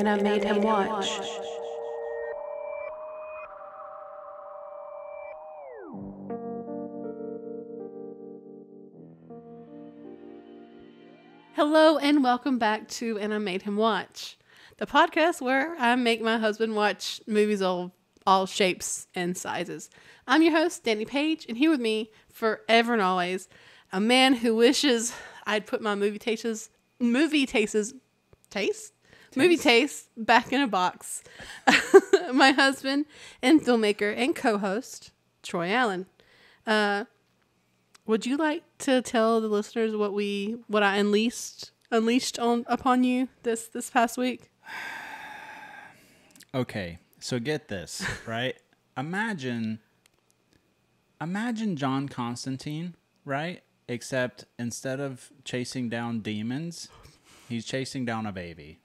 and I made him watch. Hello and welcome back to And I Made Him Watch, the podcast where I make my husband watch movies of all shapes and sizes. I'm your host, Danny Page, and here with me forever and always, a man who wishes I'd put my movie tastes back in a box. My husband and filmmaker and co-host, Troy Allen. Would you like to tell the listeners what I unleashed upon you this past week? Okay, so get this, right? Imagine John Constantine, right? Except instead of chasing down demons, he's chasing down a baby.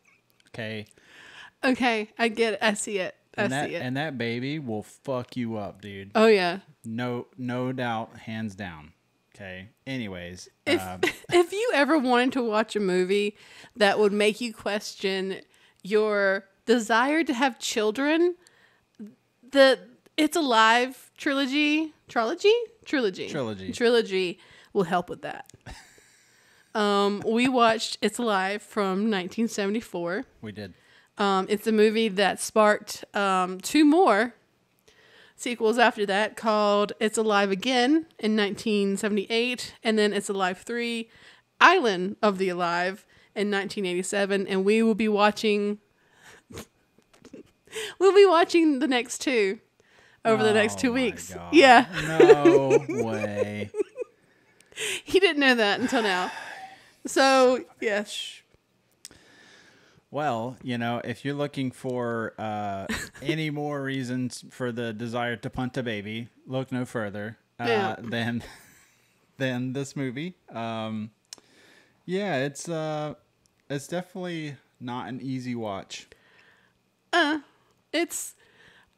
Okay, I get it. I see it. And that baby will fuck you up, dude. Oh yeah. No doubt, hands down. Okay. Anyways, if you ever wanted to watch a movie that would make you question your desire to have children, the It's Alive trilogy will help with that. We watched It's Alive from 1974. We did. It's a movie that sparked two more sequels after that, called It's Alive Again in 1978, and then It's Alive 3, Island of the Alive in 1987, and we'll be watching the next two over the next 2 weeks. God. Yeah. No way. He didn't know that until now. So, yes. Well, if you're looking for any more reasons for the desire to punt a baby, look no further than this movie. It's definitely not an easy watch. I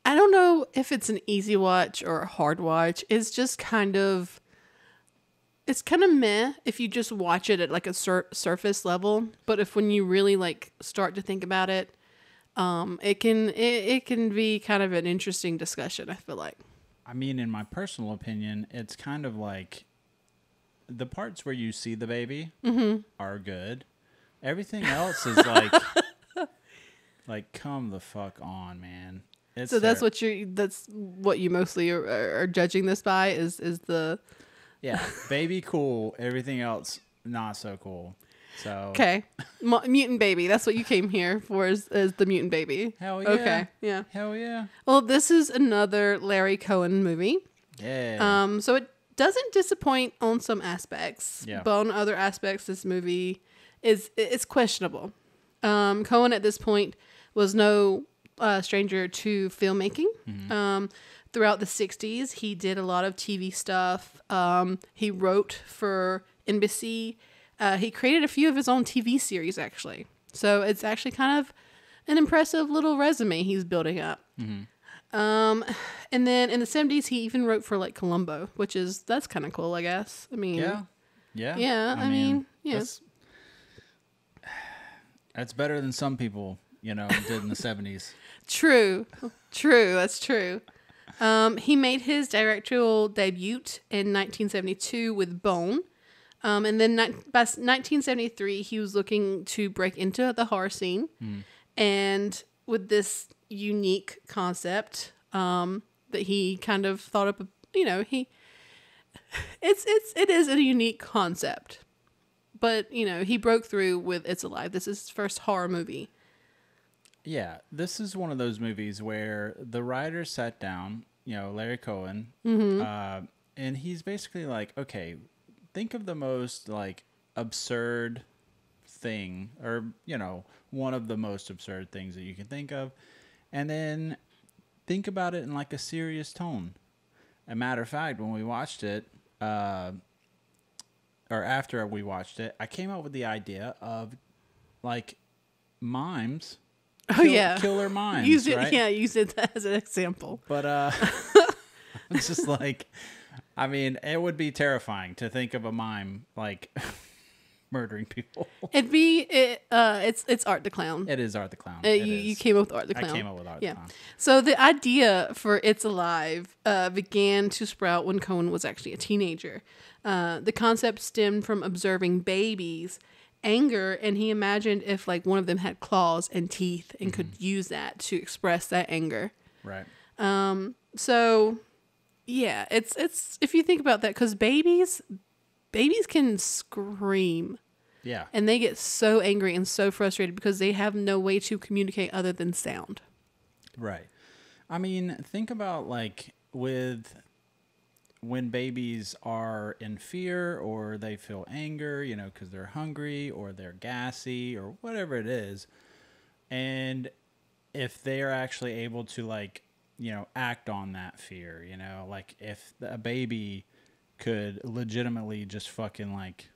don't know if it's an easy watch or a hard watch. It's just kind of meh if you just watch it at like a surface level. But when you really like start to think about it, it can be kind of an interesting discussion, I feel like. I mean, in my personal opinion, it's kind of like the parts where you see the baby are good. Everything else is like, come the fuck on, man. So that's what you mostly are judging this by is the. Yeah, baby cool. Everything else not so cool. So okay, mutant baby. That's what you came here for is the mutant baby. Hell yeah. Okay, yeah. Hell yeah. Well, this is another Larry Cohen movie. Yeah. So it doesn't disappoint on some aspects, but on other aspects, this movie it's questionable. Cohen at this point was no stranger to filmmaking. Mm-hmm. Throughout the 60s, he did a lot of TV stuff. He wrote for NBC. He created a few of his own TV series, actually. So it's actually kind of an impressive little resume he's building up. Mm-hmm. And then in the 70s, he even wrote for like Columbo, that's kind of cool, I guess. I mean, yeah. I mean, that's better than some people, did in the 70s. True. That's true. He made his directorial debut in 1972 with Bone. And then by 1973, he was looking to break into the horror scene. Mm. And with this unique concept that he kind of thought up, it is a unique concept. But, he broke through with It's Alive. This is his first horror movie. Yeah, this is one of those movies where the writer sat down, Larry Cohen, and he's basically like, okay, think of the most like absurd thing, or one of the most absurd things that you can think of, and then think about it in like a serious tone. As a matter of fact, when we watched it, or after we watched it, I came up with the idea of like mimes. Killer mimes. Use it, right? Yeah, use it as an example. But it's just like, I mean, it would be terrifying to think of a mime like murdering people. It's Art the Clown. It is Art the Clown. You came up with Art the Clown. I came up with Art the Clown. So the idea for It's Alive began to sprout when Cohen was actually a teenager. The concept stemmed from observing babies' anger, and he imagined if like one of them had claws and teeth and could use that to express that anger. Right. So yeah, it's if you think about that, because babies can scream. Yeah. And they get so angry and so frustrated because they have no way to communicate other than sound. Right. I mean, think about like when babies are in fear or they feel anger, you know, because they're hungry or they're gassy or whatever it is. And if they are actually able to like, you know, act on that fear, you know, like if a baby could legitimately just fucking like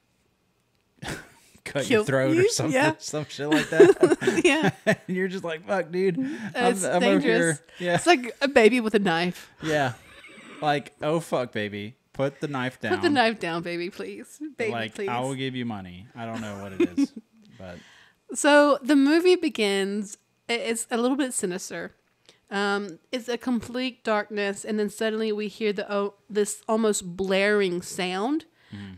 cut your throat or something, some shit like that. Yeah. And you're just like, fuck, dude. I'm dangerous. Over here. Yeah. It's like a baby with a knife. Yeah. Like, oh, fuck, baby. Put the knife down. Put the knife down, baby, please. Baby, like, please. I will give you money. I don't know what it is. But so the movie begins. It's a little bit sinister. It's a complete darkness, and then suddenly we hear this almost blaring sound.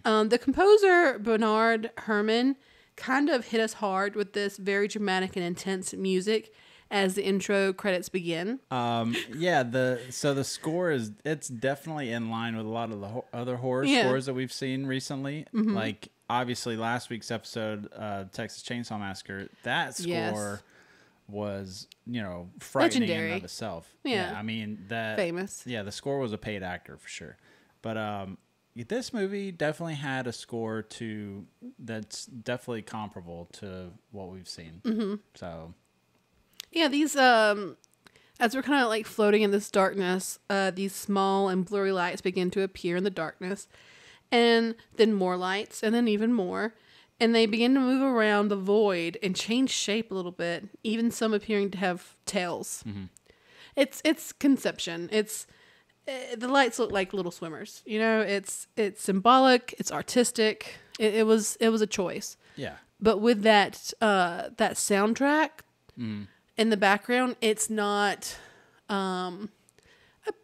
The composer, Bernard Herrmann, kind of hit us hard with this very dramatic and intense music as the intro credits begin. Yeah, the score it's definitely in line with a lot of the other horror scores that we've seen recently. Like, obviously, last week's episode, Texas Chainsaw Massacre, that score was, you know, frightening legendary in and of itself. Yeah, I mean, that famous. Yeah, the score was a paid actor for sure. But this movie definitely had a score that's definitely comparable to what we've seen. So, yeah, these as we're kind of like floating in this darkness, these small and blurry lights begin to appear in the darkness, and then more lights, and then even more, and they begin to move around the void and change shape a little bit, even some appearing to have tails. It's conception. The lights look like little swimmers. You know, it's symbolic. It's artistic. It was a choice. Yeah. But with that soundtrack in the background, it's not a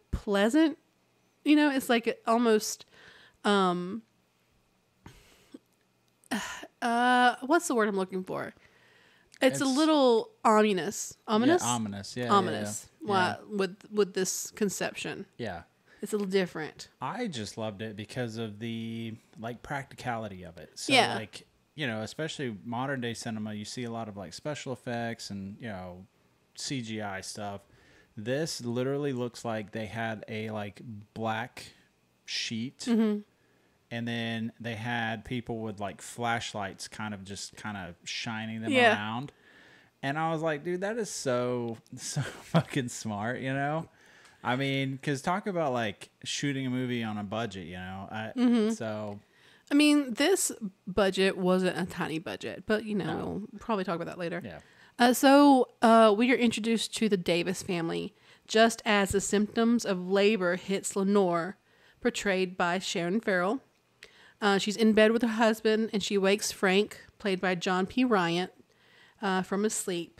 pleasant. You know, it's like almost what's the word I'm looking for? It's a little ominous. Ominous? Yeah, ominous. Yeah. Ominous. Yeah. With this conception. Yeah. It's a little different. I just loved it because of the like practicality of it. So like, you know, especially modern day cinema, you see a lot of like special effects and, you know, CGI stuff. This literally looks like they had a like black sheet. And then they had people with like flashlights kind of shining them around. And I was like, dude, that is so fucking smart, you know? I mean, because talk about like shooting a movie on a budget, you know? So, I mean, this budget wasn't a tiny budget, but you know, we'll probably talk about that later. Yeah. So we are introduced to the Davis family just as the symptoms of labor hits Lenore, portrayed by Sharon Farrell. She's in bed with her husband, and she wakes Frank, played by John P. Ryan, from his sleep.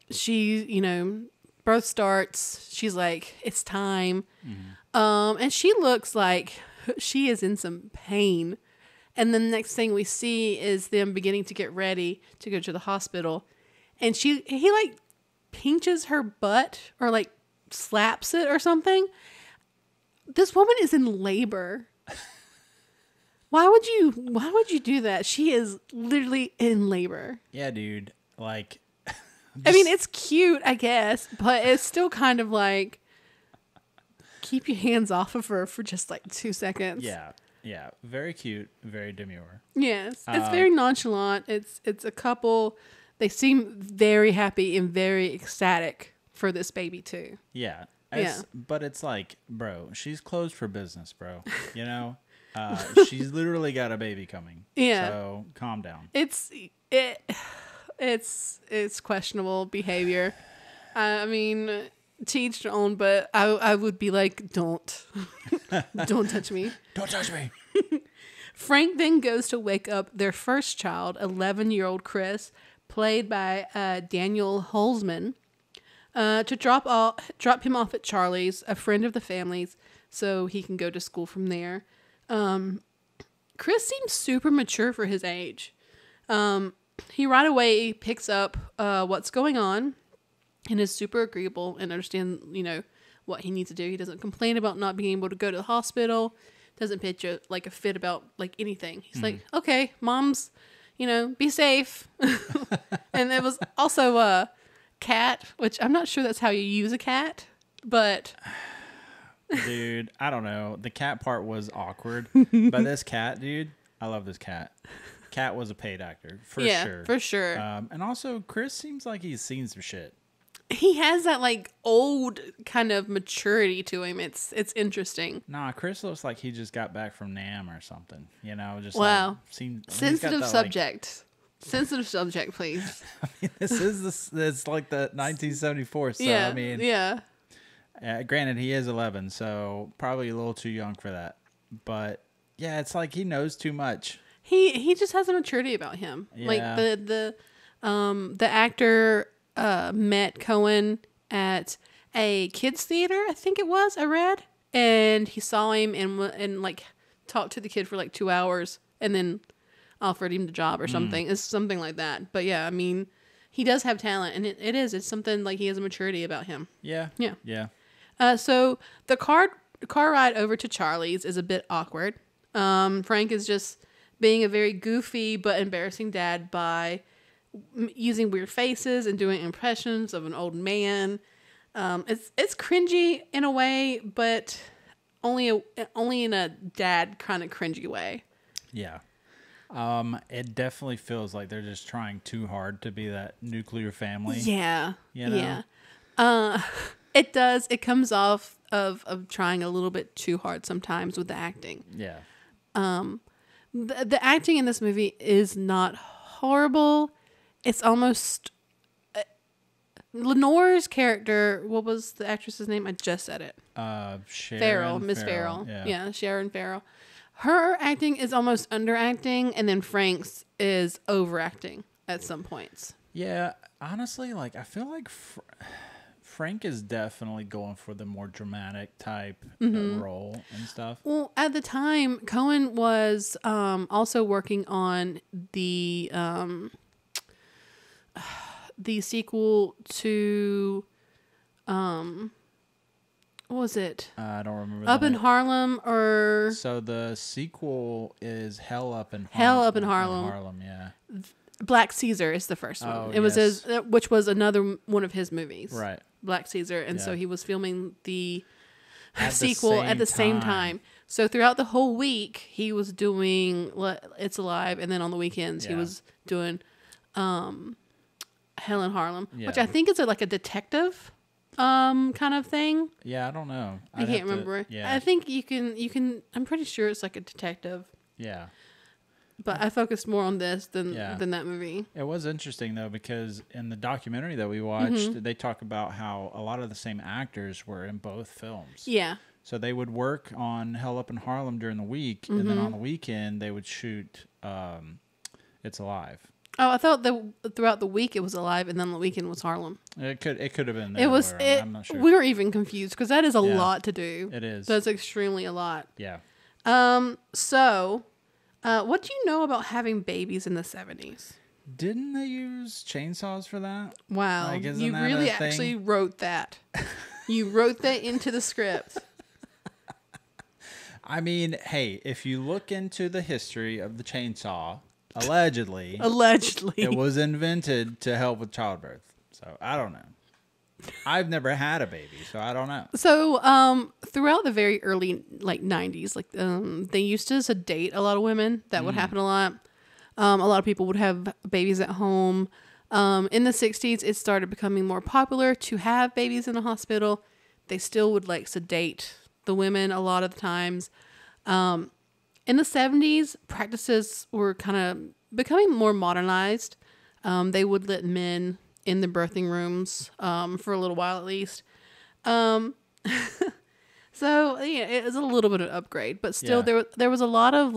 She, you know, birth starts. She's like, it's time. And she looks like she is in some pain. And then the next thing we see is them beginning to get ready to go to the hospital. And he like pinches her butt or like slaps it or something. This woman is in labor. Why would you do that? She is literally in labor. Yeah, dude. Like, I mean, it's cute, I guess, but it's still kind of like, keep your hands off of her for just like 2 seconds. Yeah. Yeah. Very cute. Very demure. Yes. It's very nonchalant. It's a couple. They seem very happy and very ecstatic for this baby too. Yeah. But it's like, bro, she's closed for business, bro. You know? She's literally got a baby coming. Yeah. So calm down. It's questionable behavior. I mean, to each their own, but I would be like, don't touch me. Don't touch me. Frank then goes to wake up their first child, 11-year-old Chris, played by Daniel Holzman, to drop him off at Charlie's, a friend of the family's, so he can go to school from there. Chris seems super mature for his age. He right away picks up what's going on and is super agreeable and understands, what he needs to do. He doesn't complain about not being able to go to the hospital. Doesn't pitch a fit about anything. He's like, okay, mom's, be safe. And it was also cat, which I'm not sure that's how you use a cat, but dude, I don't know. The cat part was awkward, but this cat, dude, I love this cat. Cat was a paid actor for sure. For sure. And also, Chris seems like he's seen some shit. He has that old kind of maturity to him. It's interesting. Nah, Chris looks like he just got back from Nam or something. Just wow. Sensitive subject. Sensitive subject, please. I mean, it's like the 1974. So yeah, I mean, yeah. Granted, he is 11, so probably a little too young for that. But yeah, it's like he knows too much. He just has a maturity about him. Yeah. The actor met Cohen at a kids theater, I think it was. I read, and he saw him and talked to the kid for 2 hours, and then offered him the job or something. It's something like that. But yeah, I mean, he does have talent, and it's something he has a maturity about him. Yeah. So the car ride over to Charlie's is a bit awkward. Frank is just being a very goofy but embarrassing dad by using weird faces and doing impressions of an old man. It's cringy in a way, but only in a dad kind of cringy way. Yeah. It definitely feels like they're just trying too hard to be that nuclear family. Yeah. Yeah. It does. It comes off of trying a little bit too hard sometimes with the acting. Yeah. The acting in this movie is not horrible. It's almost Lenore's character. What was the actress's name? I just said it. Miss Farrell. Yeah, Sharon Farrell. Her acting is almost underacting, and then Frank's is overacting at some points. Yeah, honestly, I feel like Frank is definitely going for the more dramatic type role and stuff. Well, at the time, Cohen was also working on the sequel to what was it? I don't remember. Up in Harlem, or so the sequel is Hell Up in Harlem. Hell Up in Harlem. Harlem, yeah. Black Caesar is the first one. Oh, it was which was another one of his movies. Right. Black Caesar, and so he was filming the sequel at the same time. So throughout the whole week, he was doing It's Alive, and then on the weekends he was doing Hell in Harlem, which I think is a detective kind of thing. Yeah, I don't know. I can't remember. I think you can. I'm pretty sure it's a detective. Yeah. But I focused more on this than that movie. It was interesting, though, because in the documentary that we watched, they talk about how a lot of the same actors were in both films. Yeah. So they would work on Hell Up in Harlem during the week, and then on the weekend they would shoot It's Alive. Oh, I thought that throughout the week it was Alive, and then on the weekend was Harlem. It could have been. I'm not sure. We were even confused because that is a lot to do. It is. That's extremely a lot. Yeah. So, what do you know about having babies in the 70s? Didn't they use chainsaws for that? Wow, you really actually wrote that. You wrote that into the script. I mean, hey, if you look into the history of the chainsaw, allegedly, it was invented to help with childbirth. So I don't know. I've never had a baby, so I don't know. So, throughout the very early 90s, they used to sedate a lot of women. That would happen a lot. A lot of people would have babies at home. In the 60s, it started becoming more popular to have babies in the hospital. They still would sedate the women a lot of the times. In the 70s, practices were kind of becoming more modernized. They would let men in the birthing rooms for a little while at least. So it was a little bit of an upgrade, but still there was a lot of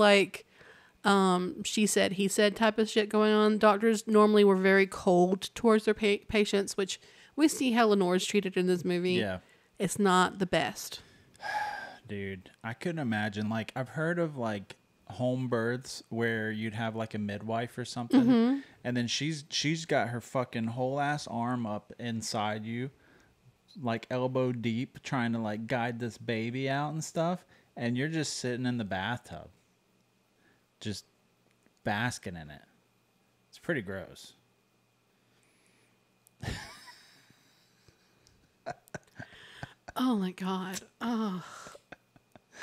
she said, he said type of shit going on. Doctors normally were very cold towards their patients, which we see how Lenore's treated in this movie. Yeah. It's not the best. Dude, I couldn't imagine. Like, I've heard of like home births where you'd have like a midwife or something, and then she's got her fucking whole ass arm up inside you, like elbow deep, trying to like guide this baby out and stuff, and you're just sitting in the bathtub, just basking in it. It's pretty gross. Oh my God. Oh,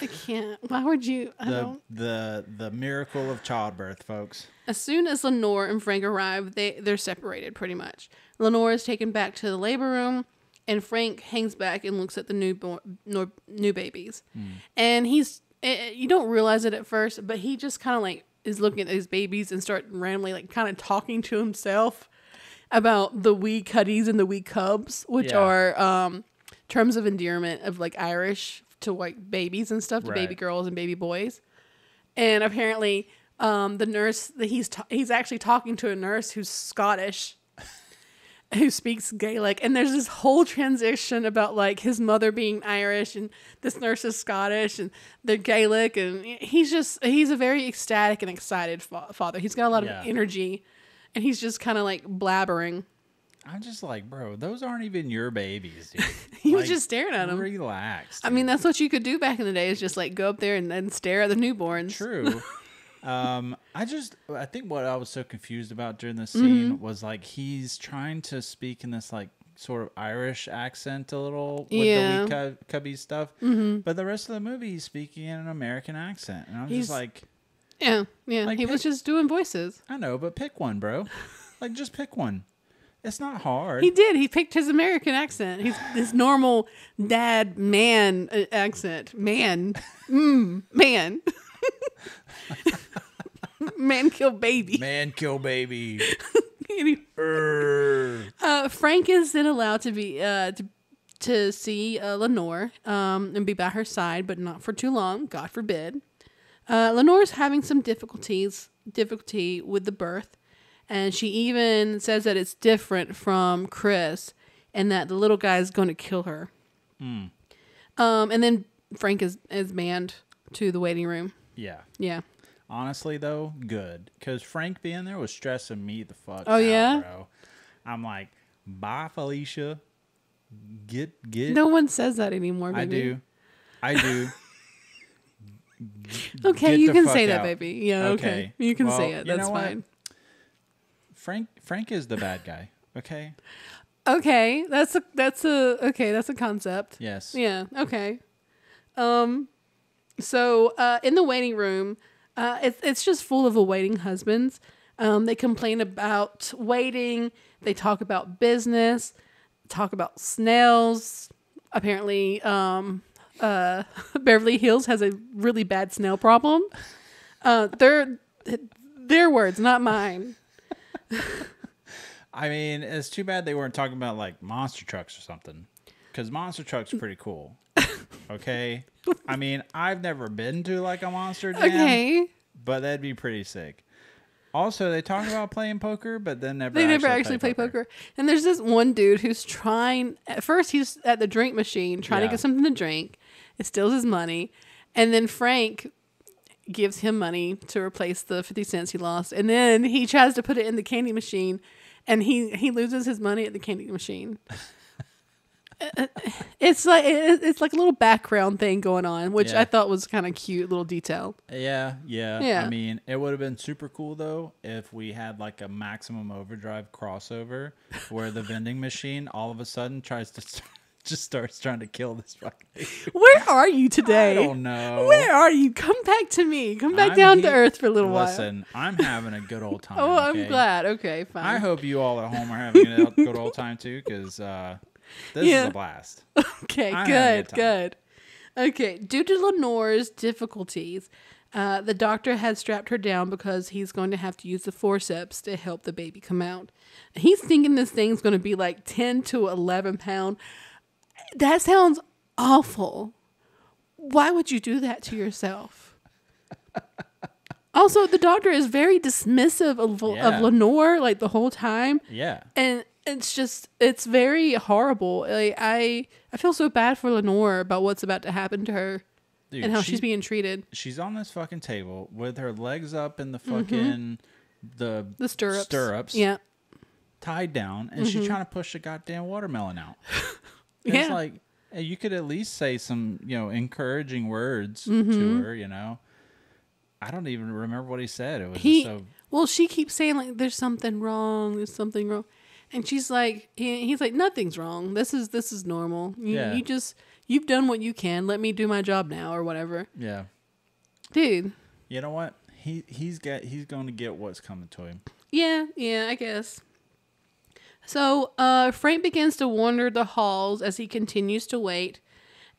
I can't. Why would you? The miracle of childbirth, folks. As soon as Lenore and Frank arrive, they're separated pretty much. Lenore is taken back to the labor room, and Frank hangs back and looks at the new babies. And you don't realize it at first, but he just kind of like is looking at his babies and start randomly like kind of talking to himself about the wee cuddies and the wee cubs, which are terms of endearment of like Irish to like babies and stuff, to baby girls and baby boys. And apparently the nurse, he's actually talking to a nurse who's Scottish, who speaks Gaelic. And there's this whole transition about like his mother being Irish and this nurse is Scottish and they're Gaelic. And he's a very ecstatic and excited father. He's got a lot of energy and he's just kind of like blabbering. I'm just like, bro, those aren't even your babies, dude. He was just staring at them. Relax. Dude. I mean, that's what you could do back in the day, is just like go up there and then stare at the newborns. True. I think what I was so confused about during this scene was like he's trying to speak in this like sort of Irish accent a little with the wee cubby stuff, but the rest of the movie he's speaking in an American accent, and I'm just like, yeah, like he was just doing voices. I know, but pick one, bro. Like, just pick one. It's not hard. He did. He picked his American accent. He's his normal dad man accent. Man. Man. Man kill baby. Man kill baby. Frank is then allowed to be to see Lenore and be by her side, but not for too long. God forbid. Lenore's having some difficulty with the birth. And she even says that it's different from Chris and that the little guy is going to kill her. And then Frank is manned to the waiting room. Yeah. Yeah. Honestly, though, good. Because Frank being there was stressing me the fuck out, bro. I'm like, bye, Felicia. Get. No one says that anymore, baby. I do. Okay, you can say that, baby. Yeah, okay. You can say it. That's fine. Frank is the bad guy. Okay. Okay, that's a concept. Yes. Yeah. Okay. So in the waiting room, it's just full of awaiting husbands. They complain about waiting. They talk about business. Talk about snails. Apparently, Beverly Hills has a really bad snail problem. Their words, not mine. I mean, it's too bad they weren't talking about like monster trucks or something, because monster trucks are pretty cool. Okay, I mean, I've never been to like a monster jam, but that'd be pretty sick. Also, they talk about playing poker, but then they never actually play poker. And there's this one dude who's trying. At first, he's at the drink machine trying to get something to drink. It steals his money, and then Frank gives him money to replace the 50 cents he lost, and then he tries to put it in the candy machine, and he loses his money at the candy machine. It's like a little background thing going on, which I thought was kind of cute, little detail. Yeah. I mean, it would have been super cool though if we had like a Maximum Overdrive crossover where the vending machine all of a sudden tries to just starts trying to kill this fucking baby. Where are you today? I don't know. Where are you? Come back to me. Come back down to earth for a little while. Listen, I'm having a good old time. Oh, I'm glad. Okay, fine. I hope you all at home are having a good old time too, because this is a blast. Okay, good. Okay, due to Lenore's difficulties, the doctor has strapped her down because he's going to have to use the forceps to help the baby come out. He's thinking this thing's going to be like 10 to 11 pounds. That sounds awful. Why would you do that to yourself? Also, the doctor is very dismissive of Lenore, like, the whole time. Yeah. And it's very horrible. Like, I feel so bad for Lenore about what's about to happen to her. Dude, and how she's being treated. She's on this fucking table with her legs up in the fucking the stirrups. Yeah. Tied down, and she's trying to push a goddamn watermelon out. It's like, hey, you could at least say some, encouraging words to her, I don't even remember what he said. It was just so... Well, she keeps saying, like, there's something wrong. And she's like, he's like, nothing's wrong. This is normal. You've done what you can. Let me do my job now, or whatever. Yeah. Dude. You know what? He's going to get what's coming to him. Yeah, I guess. So, Frank begins to wander the halls as he continues to wait.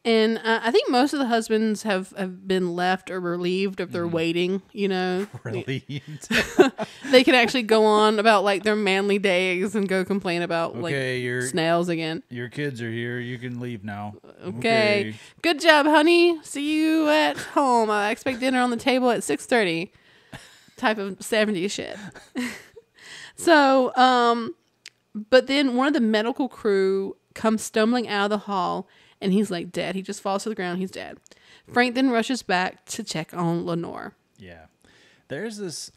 And I think most of the husbands have been left or relieved of their waiting, Relieved. They can actually go on about, like, their manly days and go complain about, snails again. Your kids are here. You can leave now. Okay. Good job, honey. See you at home. I expect dinner on the table at 6:30. Type of 70s shit. So, but then one of the medical crew comes stumbling out of the hall, and he's like dead. He just falls to the ground. He's dead. Frank then rushes back to check on Lenore. Yeah. There's this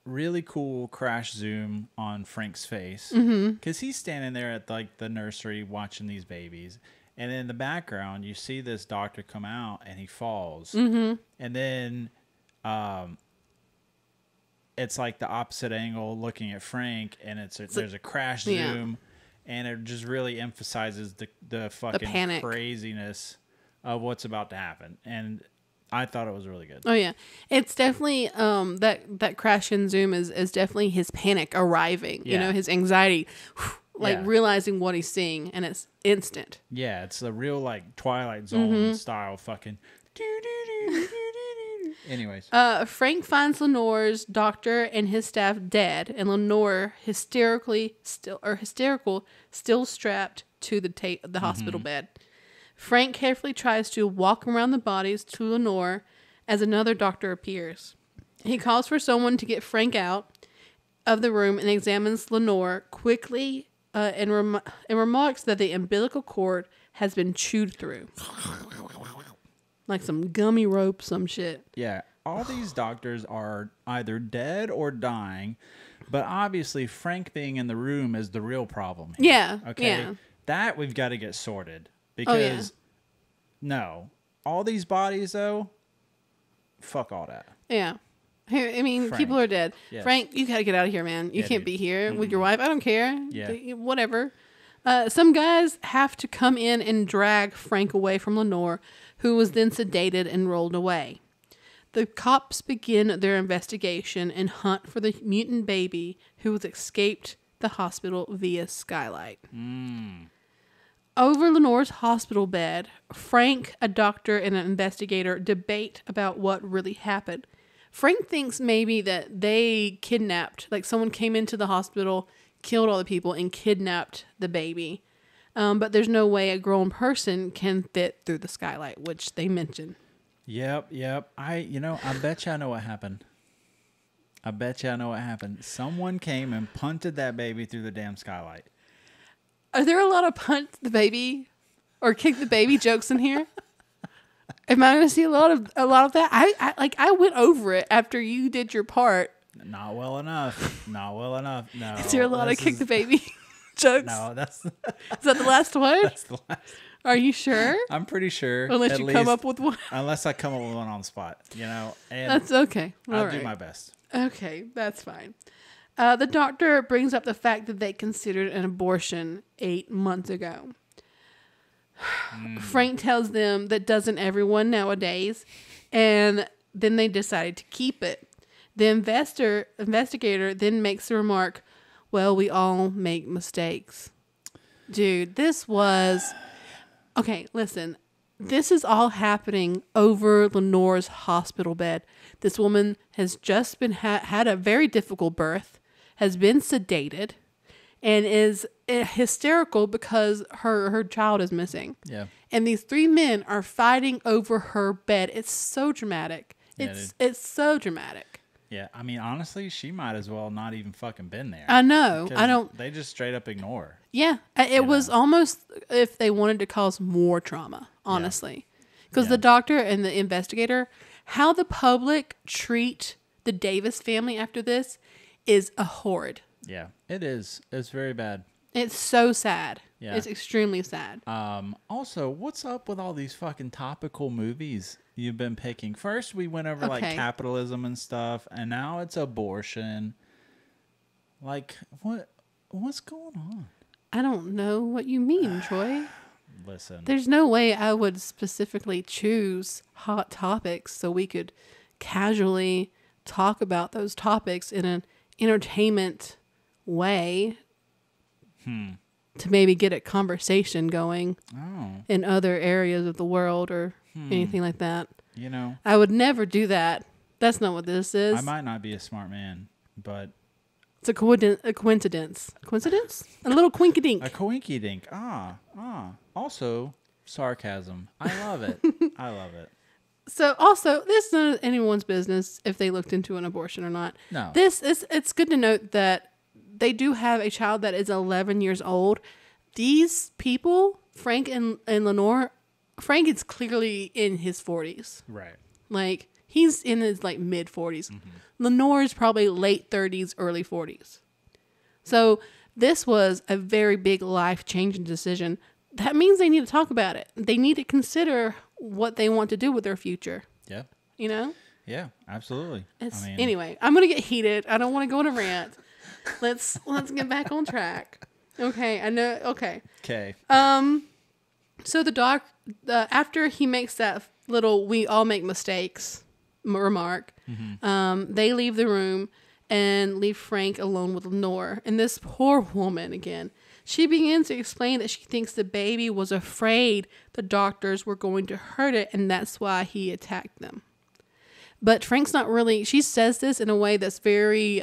really cool crash zoom on Frank's face. Because he's standing there at, like, the nursery watching these babies. And in the background, you see this doctor come out, and he falls. And then it's like the opposite angle looking at Frank, and there's a crash zoom. And it just really emphasizes the fucking craziness of what's about to happen. And I thought it was really good. Oh, yeah. It's definitely, that crash and zoom is definitely his panic arriving. His anxiety, realizing what he's seeing. And it's instant. Yeah, it's a real, like, Twilight Zone style fucking... Anyways. Frank finds Lenore's doctor and his staff dead, and Lenore hysterical, still strapped to the hospital bed. Frank carefully tries to walk around the bodies to Lenore as another doctor appears. He calls for someone to get Frank out of the room and examines Lenore quickly and remarks that the umbilical cord has been chewed through. Like some gummy rope, some shit. Yeah. All these doctors are either dead or dying, but obviously Frank being in the room is the real problem here. Yeah. Okay. Yeah. That we've got to get sorted. Because, no. All these bodies, though, fuck all that. Yeah. I mean, Frank. People are dead. Yes. Frank, you got to get out of here, man. You can't be here with your wife. I don't care. Yeah. Whatever. Some guys have to come in and drag Frank away from Lenore, who was then sedated and rolled away. The cops begin their investigation and hunt for the mutant baby who has escaped the hospital via skylight. Over Lenore's hospital bed, Frank, a doctor, and an investigator debate about what really happened. Frank thinks maybe that they kidnapped, like someone came into the hospital, killed all the people, and kidnapped the baby. But there's no way a grown person can fit through the skylight, which they mention. Yep. I bet you I know what happened. Someone came and punted that baby through the damn skylight. Are there a lot of punt the baby or kick the baby jokes in here? Am I going to see a lot of that? I went over it after you did your part. Not well enough. No. Is there a lot of kick the baby jokes? No, is that the last one? That's the last. Are you sure? I'm pretty sure. Unless you come up with one. Unless I come up with one on the spot, And that's okay. I'll do my best. Okay, that's fine. The doctor brings up the fact that they considered an abortion 8 months ago. Frank tells them that doesn't everyone nowadays, and then they decided to keep it. The investigator then makes the remark, well, we all make mistakes. Dude, this was... Okay, listen. This is all happening over Lenore's hospital bed. This woman has just been had a very difficult birth, has been sedated, and is hysterical because her child is missing. Yeah. And these 3 men are fighting over her bed. It's so dramatic. It's so dramatic. Yeah, I mean, honestly, she might as well not even fucking been there. I know. I don't. They just straight up ignore. Yeah, it was almost if they wanted to cause more trauma, honestly. Because the doctor and the investigator, how the public treat the Davis family after this is horrid. Yeah, it is. It's very bad. It's so sad. Yeah. It's extremely sad. Also, what's up with all these fucking topical movies you've been picking? First, we went over like capitalism and stuff, and now it's abortion. Like, what's going on? I don't know what you mean, Troy. Listen. There's no way I would specifically choose hot topics so we could casually talk about those topics in an entertainment way to maybe get a conversation going in other areas of the world or anything like that. You know, I would never do that. That's not what this is. I might not be a smart man, but it's a coincidence. Coincidence? A little quinkydink. A coinkydink. Also, sarcasm. I love it. I love it. So also, this is not anyone's business if they looked into an abortion or not. No. It's good to note that they do have a child that is 11 years old. These people, Frank and Lenore, Frank is clearly in his 40s. Right. Like, he's in his like mid 40s. Mm-hmm. Lenore is probably late 30s, early 40s. So this was a very big life-changing decision. That means they need to talk about it. They need to consider what they want to do with their future. Yeah. You know? Yeah, absolutely. Anyway, I'm going to get heated. I don't want to go on a rant. Let's get back on track. Okay, I know. Okay. Okay. So the doc, after he makes that little "we all make mistakes" remark, they leave the room and leave Frank alone with Lenore. And this poor woman again, she begins to explain that she thinks the baby was afraid the doctors were going to hurt it, and that's why he attacked them. But Frank's not really. She says this in a way that's very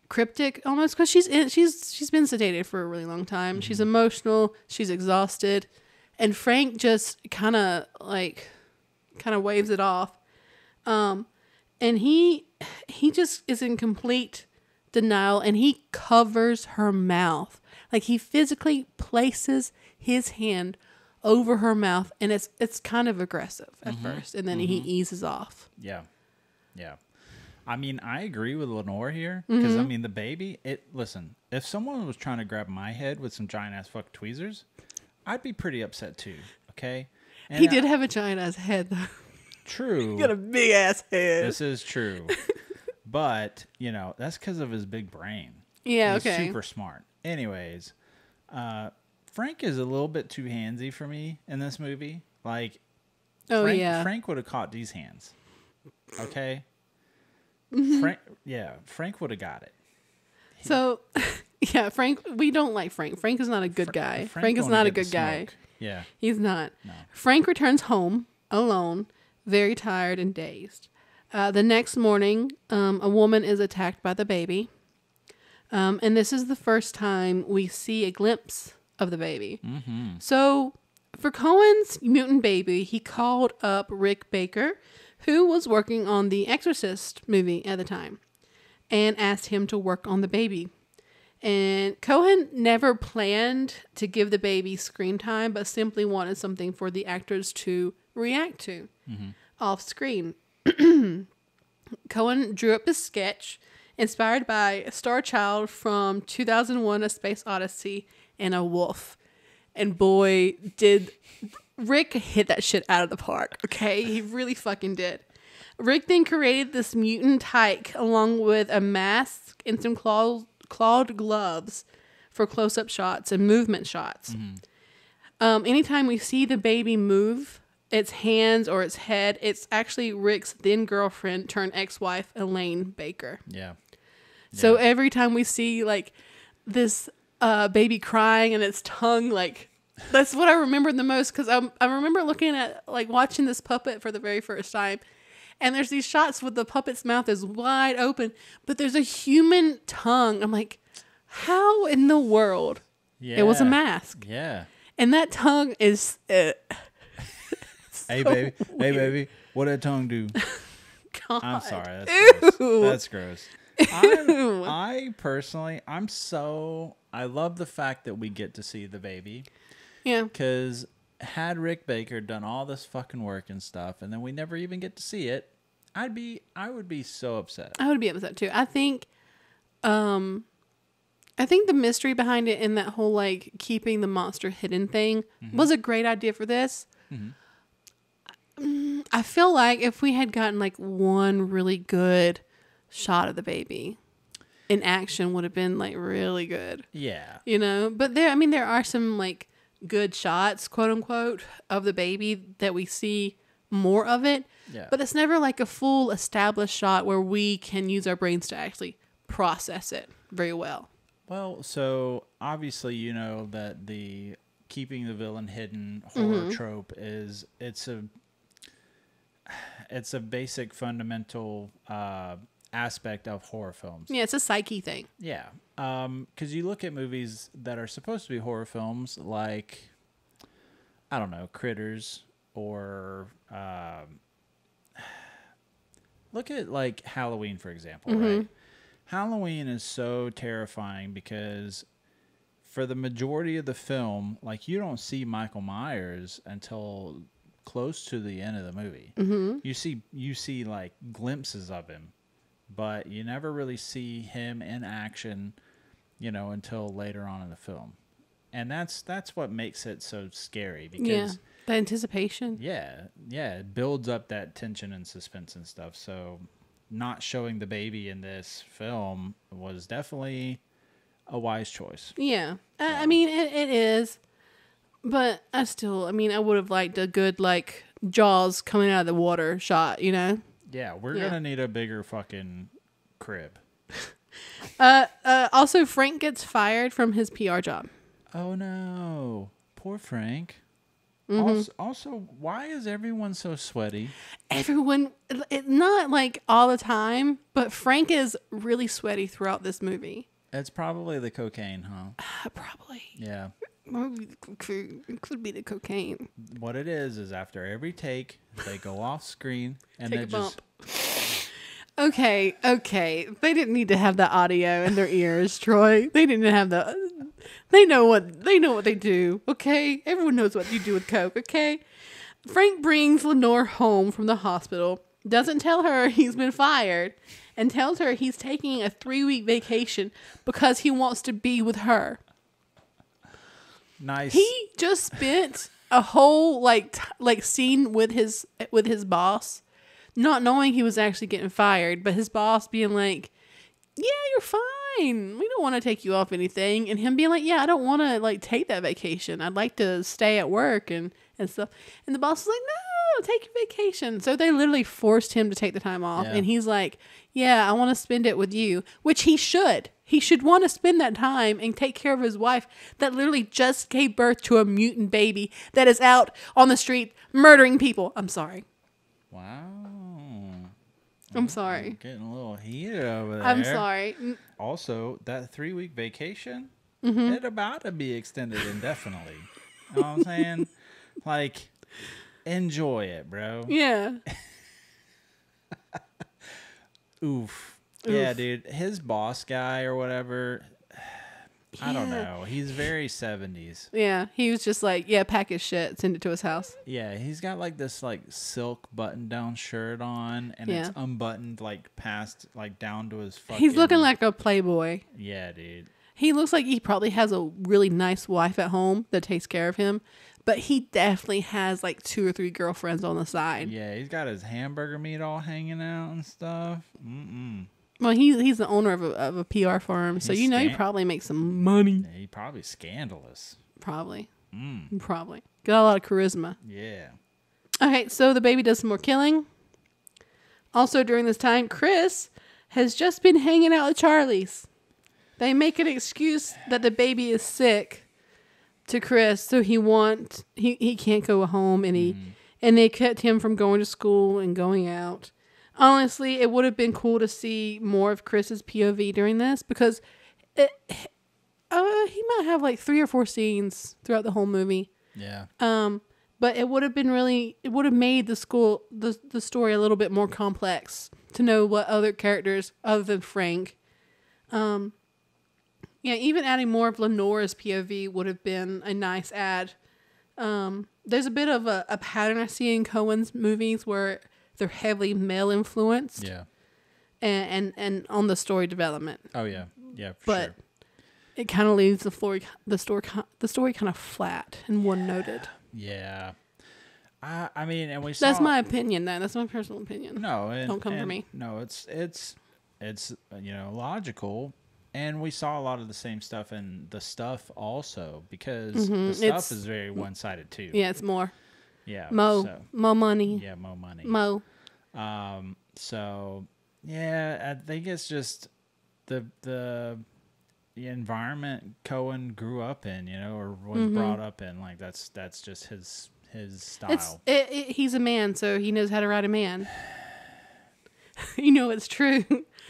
cryptic almost, because she's been sedated for a really long time. She's emotional, she's exhausted, and Frank just kind of waves it off, and he just is in complete denial, and he covers her mouth. Like, he physically places his hand over her mouth, and it's kind of aggressive at first, and then he eases off. Yeah. I mean, I agree with Lenore here, because, I mean, the baby, listen, if someone was trying to grab my head with some giant-ass fuck tweezers, I'd be pretty upset, too, okay? And he did have a giant-ass head, though. True. He got a big-ass head. This is true. But, you know, that's because of his big brain. Yeah, He's super smart. Anyways, Frank is a little bit too handsy for me in this movie. Like, Frank would have caught these hands, okay? Frank would have got it. So, yeah, Frank, we don't like Frank. Frank is not a good guy. Frank is not a good guy. Yeah. He's not. No. Frank returns home alone, very tired and dazed. The next morning, a woman is attacked by the baby. And this is the first time we see a glimpse of the baby. Mm-hmm. So, for Cohen's mutant baby, he called up Rick Baker, who was working on the Exorcist movie at the time, and asked him to work on the baby. And Cohen never planned to give the baby screen time, but simply wanted something for the actors to react to off screen. Cohen drew up a sketch inspired by Star Child from 2001: A Space Odyssey and a wolf. And boy, did Rick hit that shit out of the park, okay? He really fucking did. Rick then created this mutant tyke along with a mask and some clawed gloves for close-up shots and movement shots. Anytime we see the baby move its hands or its head, it's actually Rick's then girlfriend turned ex-wife, Elaine Baker. Yeah. So every time we see like this baby crying and its tongue, like, that's what I remember the most, because I remember looking at, like, watching this puppet for the very first time, and there's these shots with the puppet's mouth is wide open, but there's a human tongue. I'm like, how in the world? Yeah. It was a mask. Yeah. And that tongue is Hey baby, weird. Hey baby, what did tongue do? God. I'm sorry, that's gross. That's gross. I personally, I love the fact that we get to see the baby. Yeah. Because had Rick Baker done all this fucking work and stuff, and then we never even get to see it, I would be so upset. I would be upset too. I think the mystery behind it and that whole like keeping the monster hidden thing was a great idea for this. I feel like if we had gotten like one really good shot of the baby in action would have been like really good. Yeah. You know, but there are some like good shots, quote unquote, of the baby that we see more of it. Yeah. But it's never like a full established shot where we can use our brains to actually process it very well. Well, so obviously you know that the keeping the villain hidden horror trope is it's a basic fundamental aspect of horror films. Yeah, it's a psyche thing. Yeah. Because you look at movies that are supposed to be horror films like, I don't know, Critters or look at like Halloween, for example, right? Halloween is so terrifying because for the majority of the film, like you don't see Michael Myers until close to the end of the movie. You see like glimpses of him, but you never really see him in action, until later on in the film. And that's what makes it so scary because the anticipation. Yeah, it builds up that tension and suspense and stuff. So not showing the baby in this film was definitely a wise choice. Yeah. I mean, it is. But I would have liked a good, like, Jaws coming out of the water shot, Yeah, we're going to need a bigger fucking crib. Also, Frank gets fired from his PR job. Oh, no. Poor Frank. Also, why is everyone so sweaty? Everyone, not like all the time, but Frank is really sweaty throughout this movie. It's probably the cocaine, huh? Probably. Yeah. It could be the cocaine. What it is after every take, they go off screen and take a bump. Okay. They didn't need to have that audio in their ears, Troy. They didn't have the. They know what they do. Okay, everyone knows what you do with coke. Okay, Frank brings Lenore home from the hospital. Doesn't tell her he's been fired, and tells her he's taking a 3-week vacation because he wants to be with her. Nice. He just spent a whole like scene with his boss, not knowing he was actually getting fired, but his boss being like, "Yeah, you're fine. We don't want to take you off anything," and him being like, "Yeah, I don't want to like take that vacation. I'd like to stay at work and stuff." And the boss was like, "No, take your vacation." So they literally forced him to take the time off, and he's like, "Yeah, I want to spend it with you," which he should. He should want to spend that time and take care of his wife that literally just gave birth to a mutant baby that is out on the street murdering people. I'm sorry. Wow. I'm sorry. I'm getting a little heated over there. I'm sorry. Also, that 3-week vacation, it about to be extended indefinitely. You know what I'm saying? Like, enjoy it, bro. Yeah. Oof. Yeah, dude. His boss guy or whatever, I don't know. He's very 70s. Yeah. He was just like, pack his shit, send it to his house. Yeah, he's got like this like silk button-down shirt on, and it's unbuttoned like past like down to his fucking... He's looking like a playboy. Yeah, dude. He looks like he probably has a really nice wife at home that takes care of him, but he definitely has like 2 or 3 girlfriends on the side. Yeah, he's got his hamburger meat all hanging out and stuff. Well, he's the owner of a PR firm, so he probably makes some money. Yeah, he's probably scandalous. Probably. Probably. Got a lot of charisma. Yeah. Okay, so the baby does some more killing. Also, during this time, Chris has just been hanging out at Charlie's. They make an excuse that the baby is sick to Chris, so he can't go home, and they kept him from going to school and going out. Honestly, it would have been cool to see more of Chris's POV during this because he might have like 3 or 4 scenes throughout the whole movie. Yeah. but it would have made the story a little bit more complex to know what other characters other than Frank. Even adding more of Lenore's POV would have been a nice add. There's a bit of a pattern I see in Cohen's movies where they're heavily male influenced. Yeah. And on the story development. Oh yeah. Yeah, but sure. It kind of leaves the story kind of flat and one noted. Yeah. I mean, and we saw... That's my opinion, though. That's my personal opinion. No. Don't come for me. No, it's logical. And we saw a lot of the same stuff in the stuff also, because the stuff is very one-sided too. Yeah, it's more. Yeah. More money. Yeah, more money. So, yeah, I think it's just the environment Cohen grew up in, or was brought up in. Like that's just his style. He's a man, so he knows how to write a man. It's true.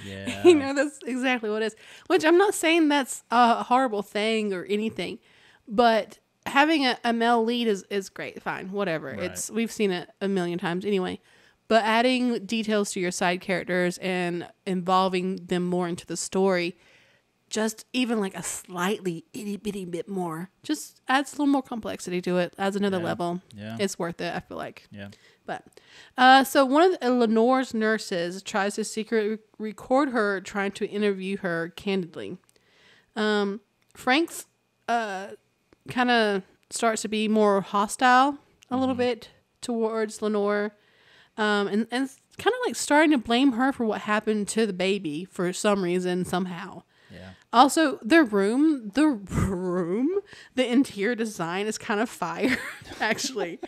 Yeah. That's exactly what it is. Which I'm not saying that's a horrible thing or anything, but having a male lead is great. Fine, whatever. Right. We've seen it a million times anyway. But adding details to your side characters and involving them more into the story, just even like a slightly itty bitty bit more, just adds a little more complexity to it. Adds another level. Yeah. It's worth it, I feel like. Yeah. But so one of Lenore's nurses tries to secretly record her trying to interview her candidly. Frank's kind of starts to be more hostile a little bit towards Lenore, and kind of like starting to blame her for what happened to the baby for some reason somehow. Yeah. Also, the interior design is kind of fire, actually.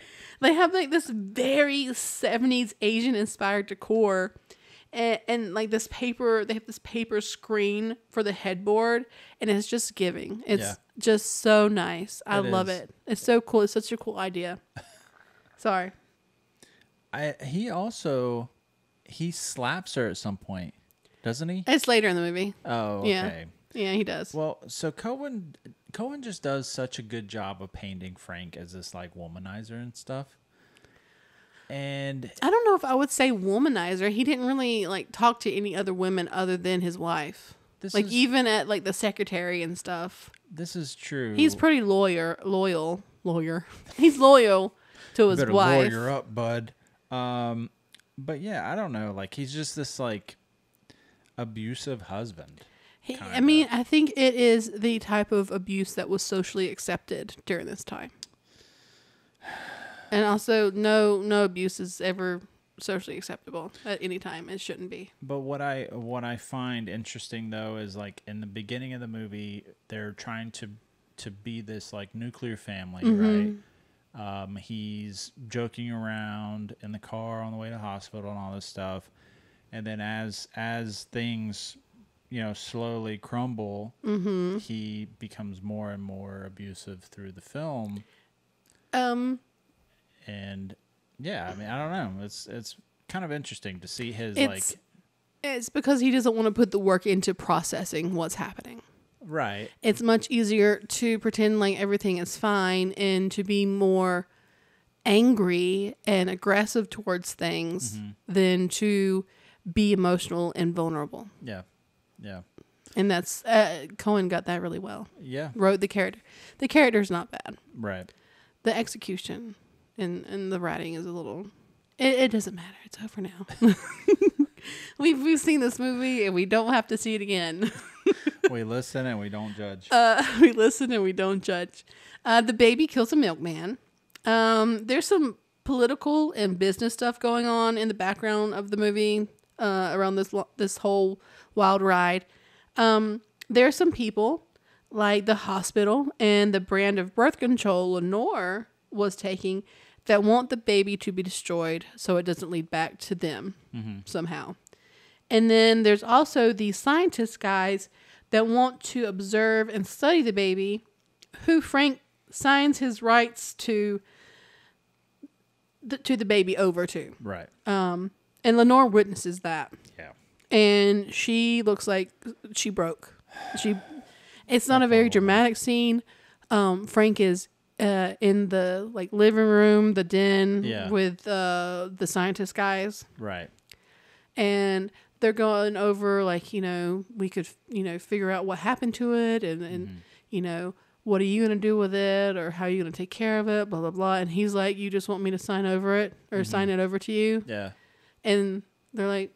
They have like this very 70s Asian inspired decor and like this paper, they have this paper screen for the headboard and it's just giving. It's just so nice. I love it. It's so cool. It's such a cool idea. Sorry. He slaps her at some point, doesn't he? It's later in the movie. Oh, okay. Yeah, he does. Well, so Cohen just does such a good job of painting Frank as this like womanizer and stuff. And I don't know if I would say womanizer. He didn't really like talk to any other women other than his wife. Even at like the secretary and stuff. This is true. He's pretty loyal. He's loyal to his wife. Lawyer up, bud. But yeah, I don't know. Like he's just this like abusive husband. I think it is the type of abuse that was socially accepted during this time. And also, no abuse is ever socially acceptable at any time. It shouldn't be. But what I find interesting though is like in the beginning of the movie, they're trying to be this like nuclear family, right? He's joking around in the car on the way to the hospital and all this stuff, and then as things slowly crumble, he becomes more and more abusive through the film. And yeah, I mean, I don't know. It's kind of interesting to see his It's because he doesn't want to put the work into processing what's happening. Right. It's much easier to pretend like everything is fine and to be more angry and aggressive towards things than to be emotional and vulnerable. Yeah. Yeah. And that's Cohen got that really well. Yeah. Wrote the character. The character's not bad. Right. The execution and the writing is a little... It doesn't matter. It's over now. We've seen this movie and we don't have to see it again. We listen and we don't judge. We listen and we don't judge. The baby kills a milkman. There's some political and business stuff going on in the background of the movie around this whole wild ride. There are some people like the hospital and the brand of birth control Lenore was taking that want the baby to be destroyed so it doesn't lead back to them somehow. And then there's also the scientist guys that want to observe and study the baby, who Frank signs his rights to the baby over to. Right. And Lenore witnesses that. Yeah. And she looks like she broke. It's not a very dramatic scene. Frank is in the like living room, the den Yeah. with the scientist guys. Right. And they're going over like, we could, figure out what happened to it and what are you going to do with it or how are you going to take care of it, blah, blah, blah. And he's like, you just want me to sign over it or sign it over to you? Yeah. And they're like,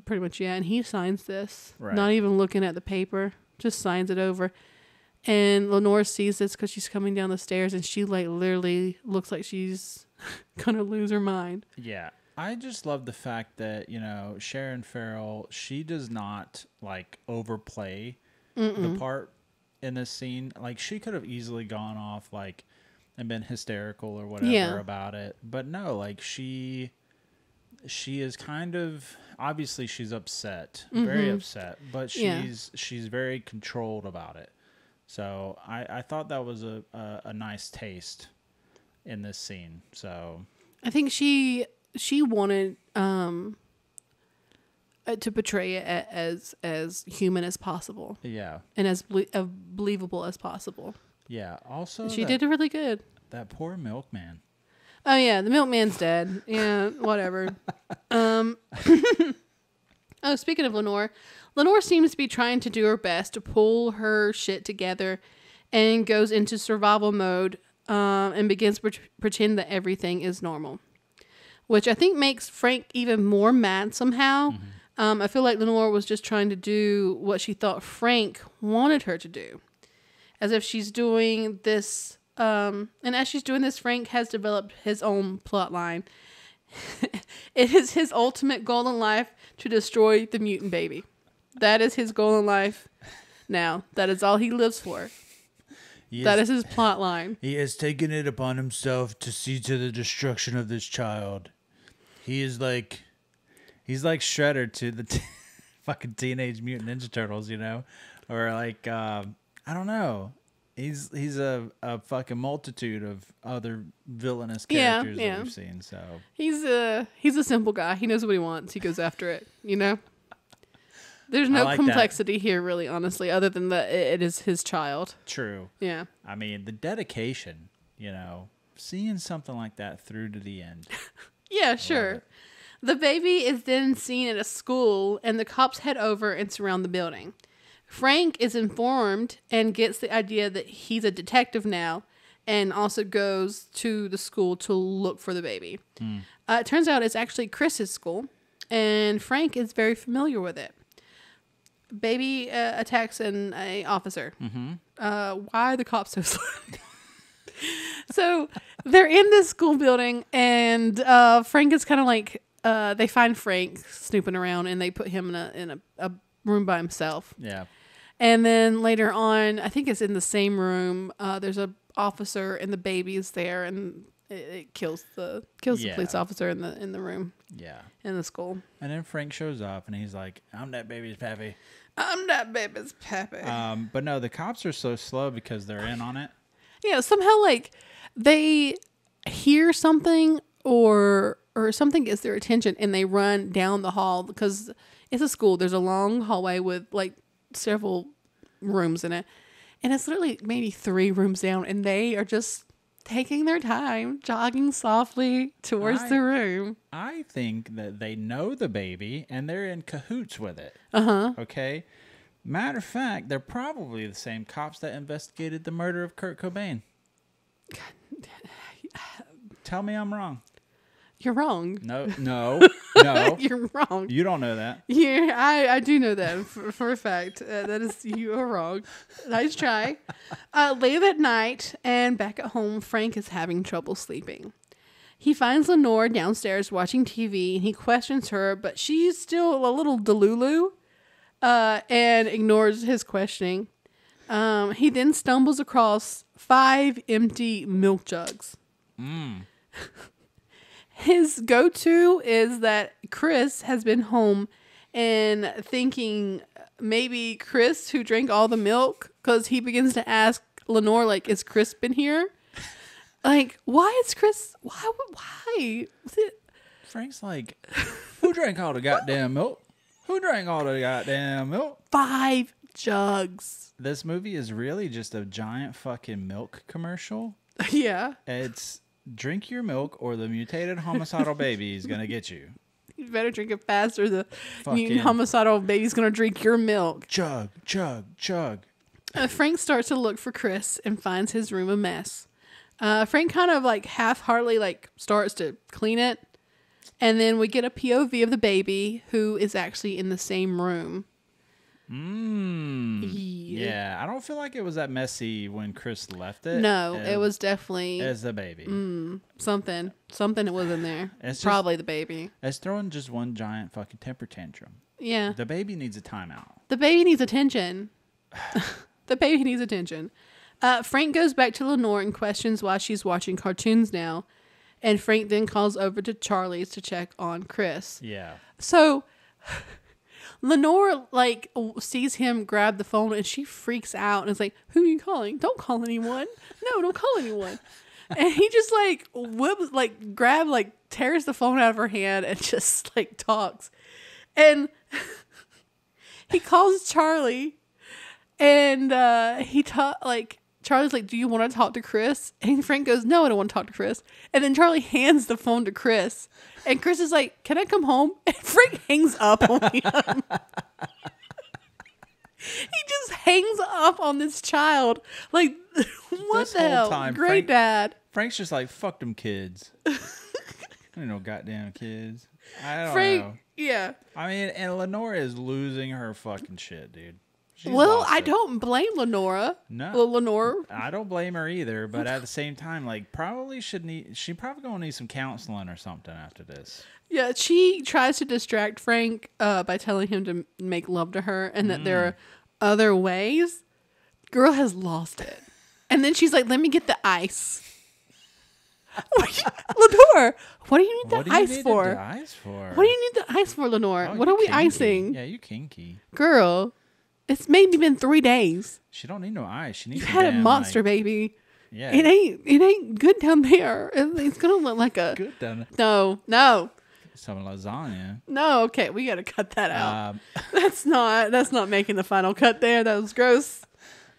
pretty much, yeah. And he signs this, Right. not even looking at the paper, just signs it over. And Lenore sees this because she's coming down the stairs and she like literally looks like she's going to lose her mind. Yeah. I just love the fact that, Sharon Farrell, she does not like overplay the part in this scene. Like she could have easily gone off like and been hysterical or whatever about it. But no, like she is kind of, obviously she's upset, very upset, but she's very controlled about it. So I thought that was a nice taste in this scene. So I think she wanted to portray it as human as possible. Yeah. And as believable as possible. Yeah. Also, she did it really good. That poor milkman. Oh yeah, the milkman's dead. Yeah, whatever. Speaking of Lenore seems to be trying to do her best to pull her shit together and goes into survival mode and begins to pretend that everything is normal, which I think makes Frank even more mad somehow. I feel like Lenore was just trying to do what she thought Frank wanted her to do, as if she's doing this. And as she's doing this, Frank has developed his own plot line. It is his ultimate goal in life to destroy the mutant baby. That is his goal in life now. That is all he lives for. That is his plot line. He has taken it upon himself to see to the destruction of this child. He's like Shredder to the fucking Teenage Mutant Ninja Turtles, or like, I don't know. He's a fucking multitude of other villainous characters that we've seen. So he's a simple guy. He knows what he wants. He goes after it. There's no complexity here, really, honestly, other than that it is his child. True. Yeah. I mean, the dedication. Seeing something like that through to the end. Yeah, sure. The baby is then seen at a school, and the cops head over and surround the building. Frank is informed and gets the idea that he's a detective now and also goes to the school to look for the baby. It turns out it's actually Chris's school, and Frank is very familiar with it. Baby attacks an officer. Why are the cops so slow? So they're in this school building, and Frank is kind of like, they find Frank snooping around, and they put him in a room by himself. Yeah. And then later on, I think it's in the same room. There's a officer and the baby is there, and it kills the police officer in the room. Yeah. In the school. And then Frank shows up, and he's like, "I'm that baby's pappy." I'm that baby's pappy. But no, the cops are so slow because they're in on it. Yeah, somehow like they hear something or something gets their attention, and they run down the hall because it's a school. There's a long hallway with like several rooms in it, and it's literally maybe 3 rooms down, and they are just taking their time jogging softly towards the room. I think that they know the baby and they're in cahoots with it. Okay, matter of fact, they're probably the same cops that investigated the murder of Kurt Cobain. Tell me I'm wrong. You're wrong. No. You're wrong. You don't know that. Yeah, I do know that for a fact. That is, you are wrong. Nice try. Late at night and back at home, Frank is having trouble sleeping. He finds Lenore downstairs watching TV, and he questions her, but she's still a little delulu and ignores his questioning. He then stumbles across 5 empty milk jugs. His go-to is that Chris has been home and thinking maybe Chris who drank all the milk, because he begins to ask Lenore, like, is Chris been here? Like, why is Chris? Why? Frank's like, who drank all the goddamn milk? Who drank all the goddamn milk? 5 jugs. This movie is really just a giant fucking milk commercial. Yeah. It's drink your milk or the mutated homicidal baby is going to get you. You better drink it fast or the mutant homicidal baby's going to drink your milk. Chug, chug, chug. Frank starts to look for Chris and finds his room a mess. Frank kind of like half-heartedly like starts to clean it. And then we get a POV of the baby who is actually in the same room. Yeah, I don't feel like it was that messy when Chris left it. No, it was definitely... It's the baby. Something was in there. It's probably the baby. It's throwing just one giant fucking temper tantrum. Yeah. The baby needs a timeout. The baby needs attention. The baby needs attention. Frank goes back to Lenore and questions why she's watching cartoons now. And Frank then calls over to Charlie's to check on Chris. Yeah. So... Lenore, like, sees him grab the phone and she freaks out and is like, who are you calling? Don't call anyone. No, don't call anyone. And he just, like, whips, like, tears the phone out of her hand and just, like, talks. And he calls Charlie and Charlie's like, do you want to talk to Chris? And Frank goes, no, I don't want to talk to Chris. And then Charlie hands the phone to Chris. And Chris is like, can I come home? And Frank hangs up on him. He just hangs up on this child. Like, what this the hell? Time, Great dad. Frank's just like, fuck them kids. I don't know goddamn kids. I don't know. Yeah. I mean, and Lenore is losing her fucking shit, dude. I don't blame Lenora. No, Lenore. I don't blame her either. But at the same time, like, she probably gonna need some counseling or something after this. Yeah, she tries to distract Frank by telling him to make love to her and that there are other ways. Girl has lost it, and then she's like, "Let me get the ice." Lenore, what do you need the ice for? What do you need the ice for, Lenore? What are we icing? Yeah, you kinky. Girl. It's maybe been 3 days. She don't need no ice. She needs. You had a monster baby. Yeah. It ain't good down there. It's gonna look like a good down there. No. Some lasagna. No, okay, we gotta cut that out. That's not making the final cut there. That was gross.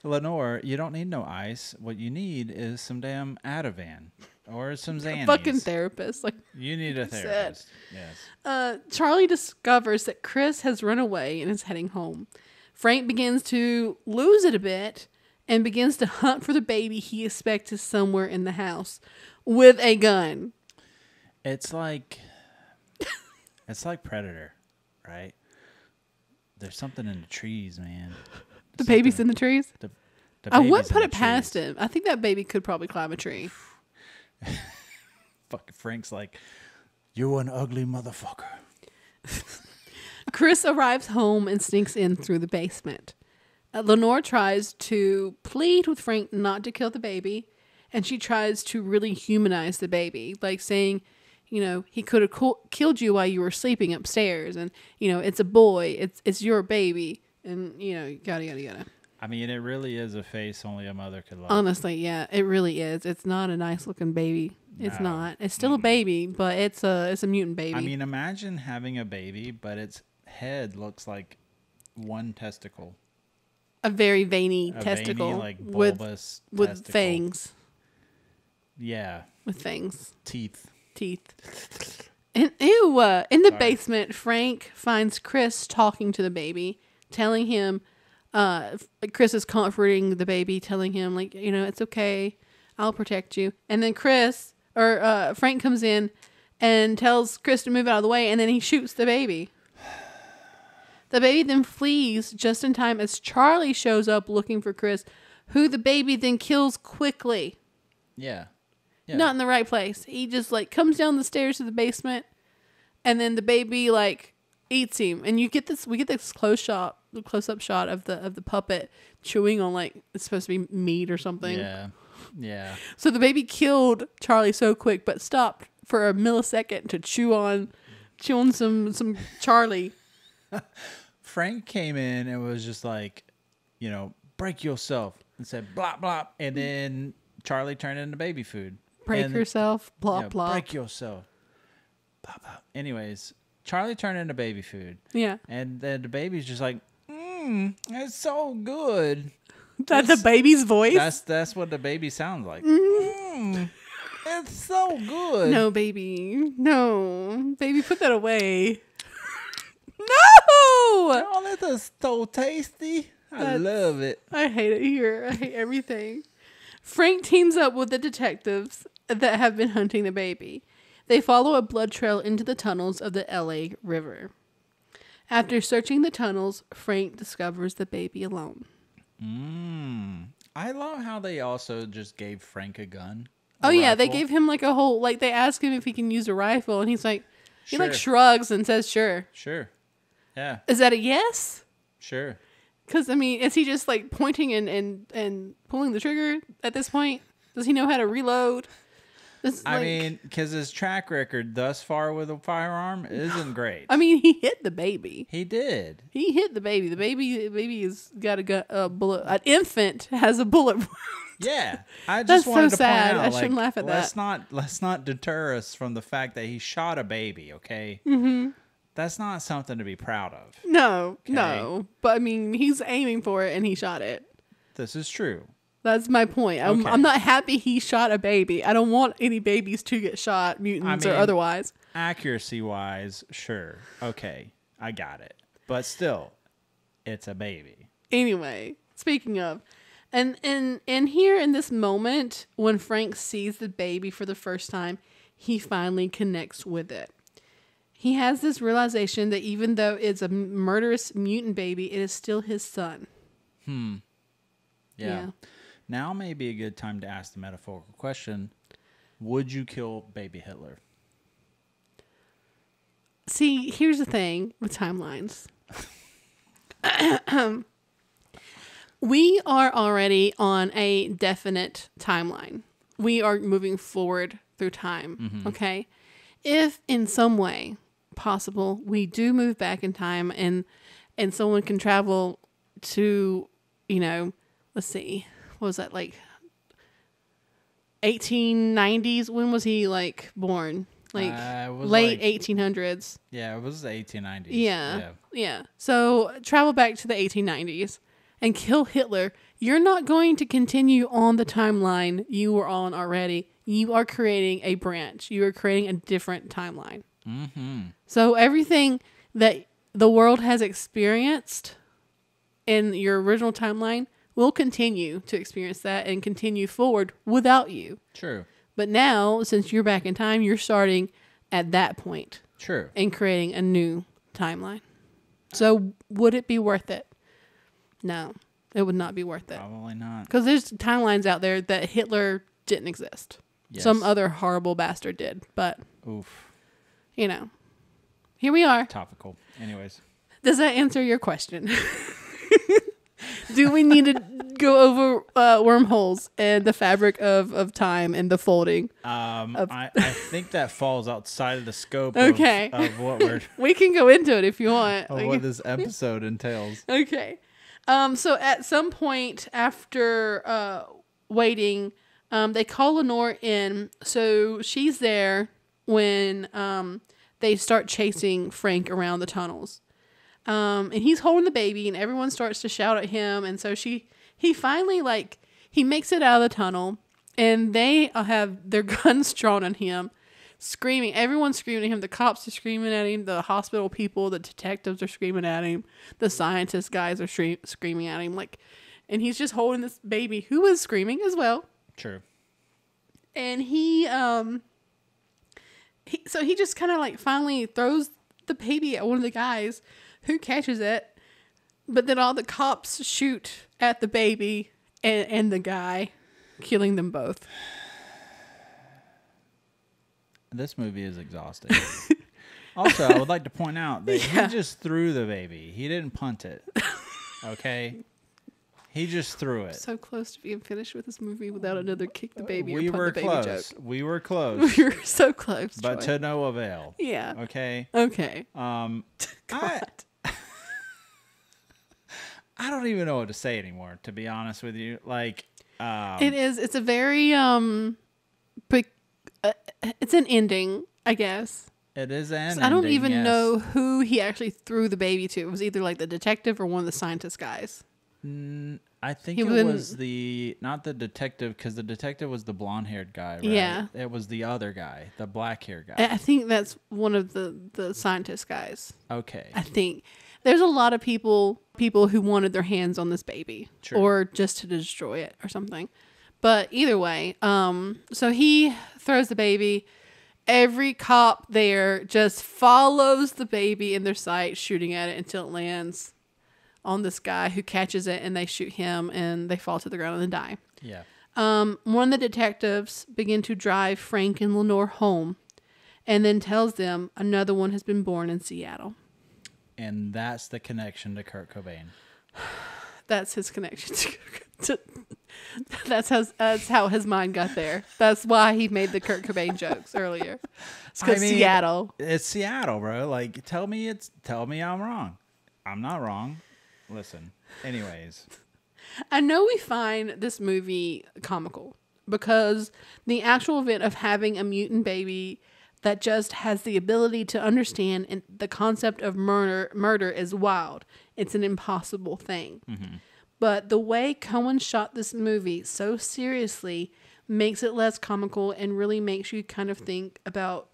Lenore, you don't need no ice. What you need is some damn Ativan or some Xannies. Fucking therapist. Like you need a therapist. Yes. Charlie discovers that Chris has run away and is heading home. Frank begins to lose it a bit and begins to hunt for the baby he expects is somewhere in the house with a gun. It's like Predator, right? There's something in the trees, man. The baby's in the trees? I wouldn't put it past him. I think that baby could probably climb a tree. Fucking Frank's like, you're an ugly motherfucker. Chris arrives home and sneaks in through the basement. Lenore tries to plead with Frank not to kill the baby, and she tries to really humanize the baby, like saying, you know, he could have killed you while you were sleeping upstairs, and, you know, it's a boy, it's your baby, and, you know, yada. I mean, it really is a face only a mother could love. Honestly, yeah, it really is. It's not a nice looking baby. It's not. It's still a baby, but it's a mutant baby. I mean, imagine having a baby, but its head looks like one testicle. A very veiny testicle, veiny, like bulbous with fangs. Yeah, with fangs. Teeth. And in the basement, Frank finds Chris talking to the baby, telling him, Chris is comforting the baby, telling him, like, you know, it's okay, I'll protect you. And then Frank comes in and tells Chris to move out of the way, and then he shoots the baby. The baby then flees just in time as Charlie shows up looking for Chris, who the baby then kills quickly. Yeah. Not in the right place. He just, like, comes down the stairs to the basement, and then the baby, like, eats him. And we get this close-up shot of the puppet chewing on, like, it's supposed to be meat or something. Yeah. So the baby killed Charlie so quick, but stopped for a millisecond to chew on some Charlie. Frank came in and was just like, you know, break yourself, and said blop blop, and then Charlie turned into baby food. Break yourself, plop plop. Break yourself, plop plop. Anyways, Charlie turned into baby food. Yeah, and then the baby's just like, it's so good. That's the baby's voice. That's what the baby sounds like. It's so good. No, baby. No. Baby, put that away. No! Oh, that is so tasty. I love it. I hate it here. I hate everything. Frank teams up with the detectives that have been hunting the baby. They follow a blood trail into the tunnels of the LA River. After searching the tunnels, Frank discovers the baby alone. I love how they also just gave Frank a gun. Oh, yeah. They gave him like a whole, like they asked him if he can use a rifle, and he's like, he Sure. like shrugs and says, sure. Sure. Yeah. Is that a yes? Sure. Because, I mean, is he just like pointing and pulling the trigger at this point? Does he know how to reload? I mean, because his track record thus far with a firearm isn't great. I mean, he hit the baby. He did. He hit the baby. The baby has got a bullet. An infant has a bullet wound. Yeah, I just wanted to sad. point out. I shouldn't laugh at that. Let's not deter us from the fact that he shot a baby. Okay. That's not something to be proud of. No. But I mean, he's aiming for it and he shot it. This is true. That's my point. I'm not happy he shot a baby. I don't want any babies to get shot, mutants or otherwise. Accuracy-wise, sure. Okay, I got it. But still, it's a baby. Anyway, speaking of, and here in this moment, when Frank sees the baby for the first time, he finally connects with it. He has this realization that even though it's a murderous mutant baby, it is still his son. Yeah. Now may be a good time to ask the metaphorical question. Would you kill baby Hitler? See, here's the thing with timelines. We are already on a definite timeline. We are moving forward through time, okay? If in some way possible, we do move back in time and someone can travel to, let's see, what was that, like 1890s? When was he like born? Like late 1800s. Yeah, it was the 1890s. Yeah. So travel back to the 1890s and kill Hitler. You're not going to continue on the timeline you were on already. You are creating a branch. You are creating a different timeline. So everything that the world has experienced in your original timeline will continue to experience that and continue forward without you. True. But now, since you're back in time, you're starting at that point. True. And creating a new timeline. So would it be worth it? No, it would not be worth it. Probably not. Because there's timelines out there that Hitler didn't exist. Yes. Some other horrible bastard did. But, here we are. Topical. Anyways. Does that answer your question? Do we need to go over wormholes and the fabric of time and the folding? I think that falls outside of the scope of what we're... We can go into it if you want. What this episode entails. Okay. So at some point after waiting, they call Lenore in. So she's there when they start chasing Frank around the tunnels. And he's holding the baby and everyone starts to shout at him. And so he finally he makes it out of the tunnel and they have their guns drawn on him, screaming. Everyone's screaming at him. The cops are screaming at him. The hospital people, the detectives are screaming at him. The scientist guys are screaming at him. And he's just holding this baby who is screaming as well. True. And he just kind of finally throws the baby at one of the guys who catches it, but then all the cops shoot at the baby and the guy, killing them both. This movie is exhausting. Also, I would like to point out that he just threw the baby. He didn't punt it. Okay? He just threw it. So close to being finished with this movie without another kick the baby or punt the baby joke. We were close. We were so close, but Troy. to no avail. Yeah. Okay? Okay. I don't even know what to say anymore, to be honest with you. It's a very it's an ending, I guess. It is an ending. I don't even know who he actually threw the baby to. It was either the detective or one of the scientist guys. I think it was not the detective, because the detective was the blonde-haired guy, right? Yeah. It was the other guy, the black-haired guy. I think that's one of the scientist guys. Okay. I think. There's a lot of people who wanted their hands on this baby. Sure. Or just to destroy it or something. But either way, so he throws the baby. Every cop there just follows the baby in their sight, shooting at it until it lands on this guy who catches it, and they shoot him, and they fall to the ground and then die. Yeah. One of the detectives begin to drive Frank and Lenore home, and then tells them another one has been born in Seattle. And that's the connection to Kurt Cobain. That's his connection to that's how his mind got there. That's why he made the Kurt Cobain jokes earlier. It's because Seattle. It's Seattle, bro. Like, tell me I'm wrong. I'm not wrong. Listen. Anyways. I know we find this movie comical because the actual event of having a mutant baby that just has the ability to understand and the concept of murder is wild. It's an impossible thing. Mm-hmm. But the way Cohen shot this movie so seriously makes it less comical and really makes you kind of think about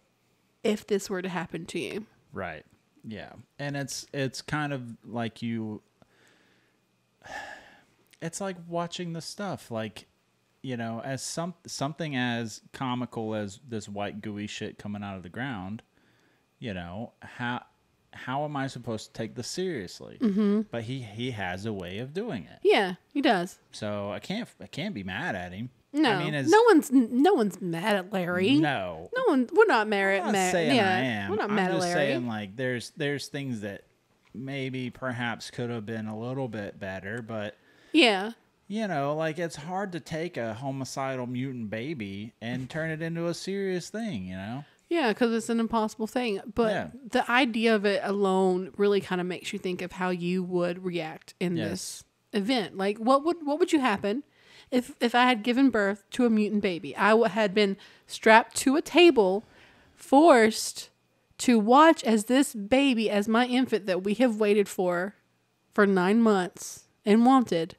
if this were to happen to you. Right. Yeah. And it's kind of like it's like watching the stuff, like, you know, as something as comical as this white gooey shit coming out of the ground, you know, how am I supposed to take this seriously? Mm-hmm. But he has a way of doing it. Yeah, he does. So I can't be mad at him. No, I mean, no one's mad at Larry. No, we're not mad. I'm not saying I am. We're not mad at Larry. I'm just saying, like, there's things that maybe perhaps could have been a little bit better, but yeah. You know, like, it's hard to take a homicidal mutant baby and turn it into a serious thing, you know? Yeah, because it's an impossible thing. But the idea of it alone really kind of makes you think of how you would react in this event. Like, what would you happen if I had given birth to a mutant baby? I had been strapped to a table, forced to watch as this baby, as my infant that we have waited for 9 months and wanted,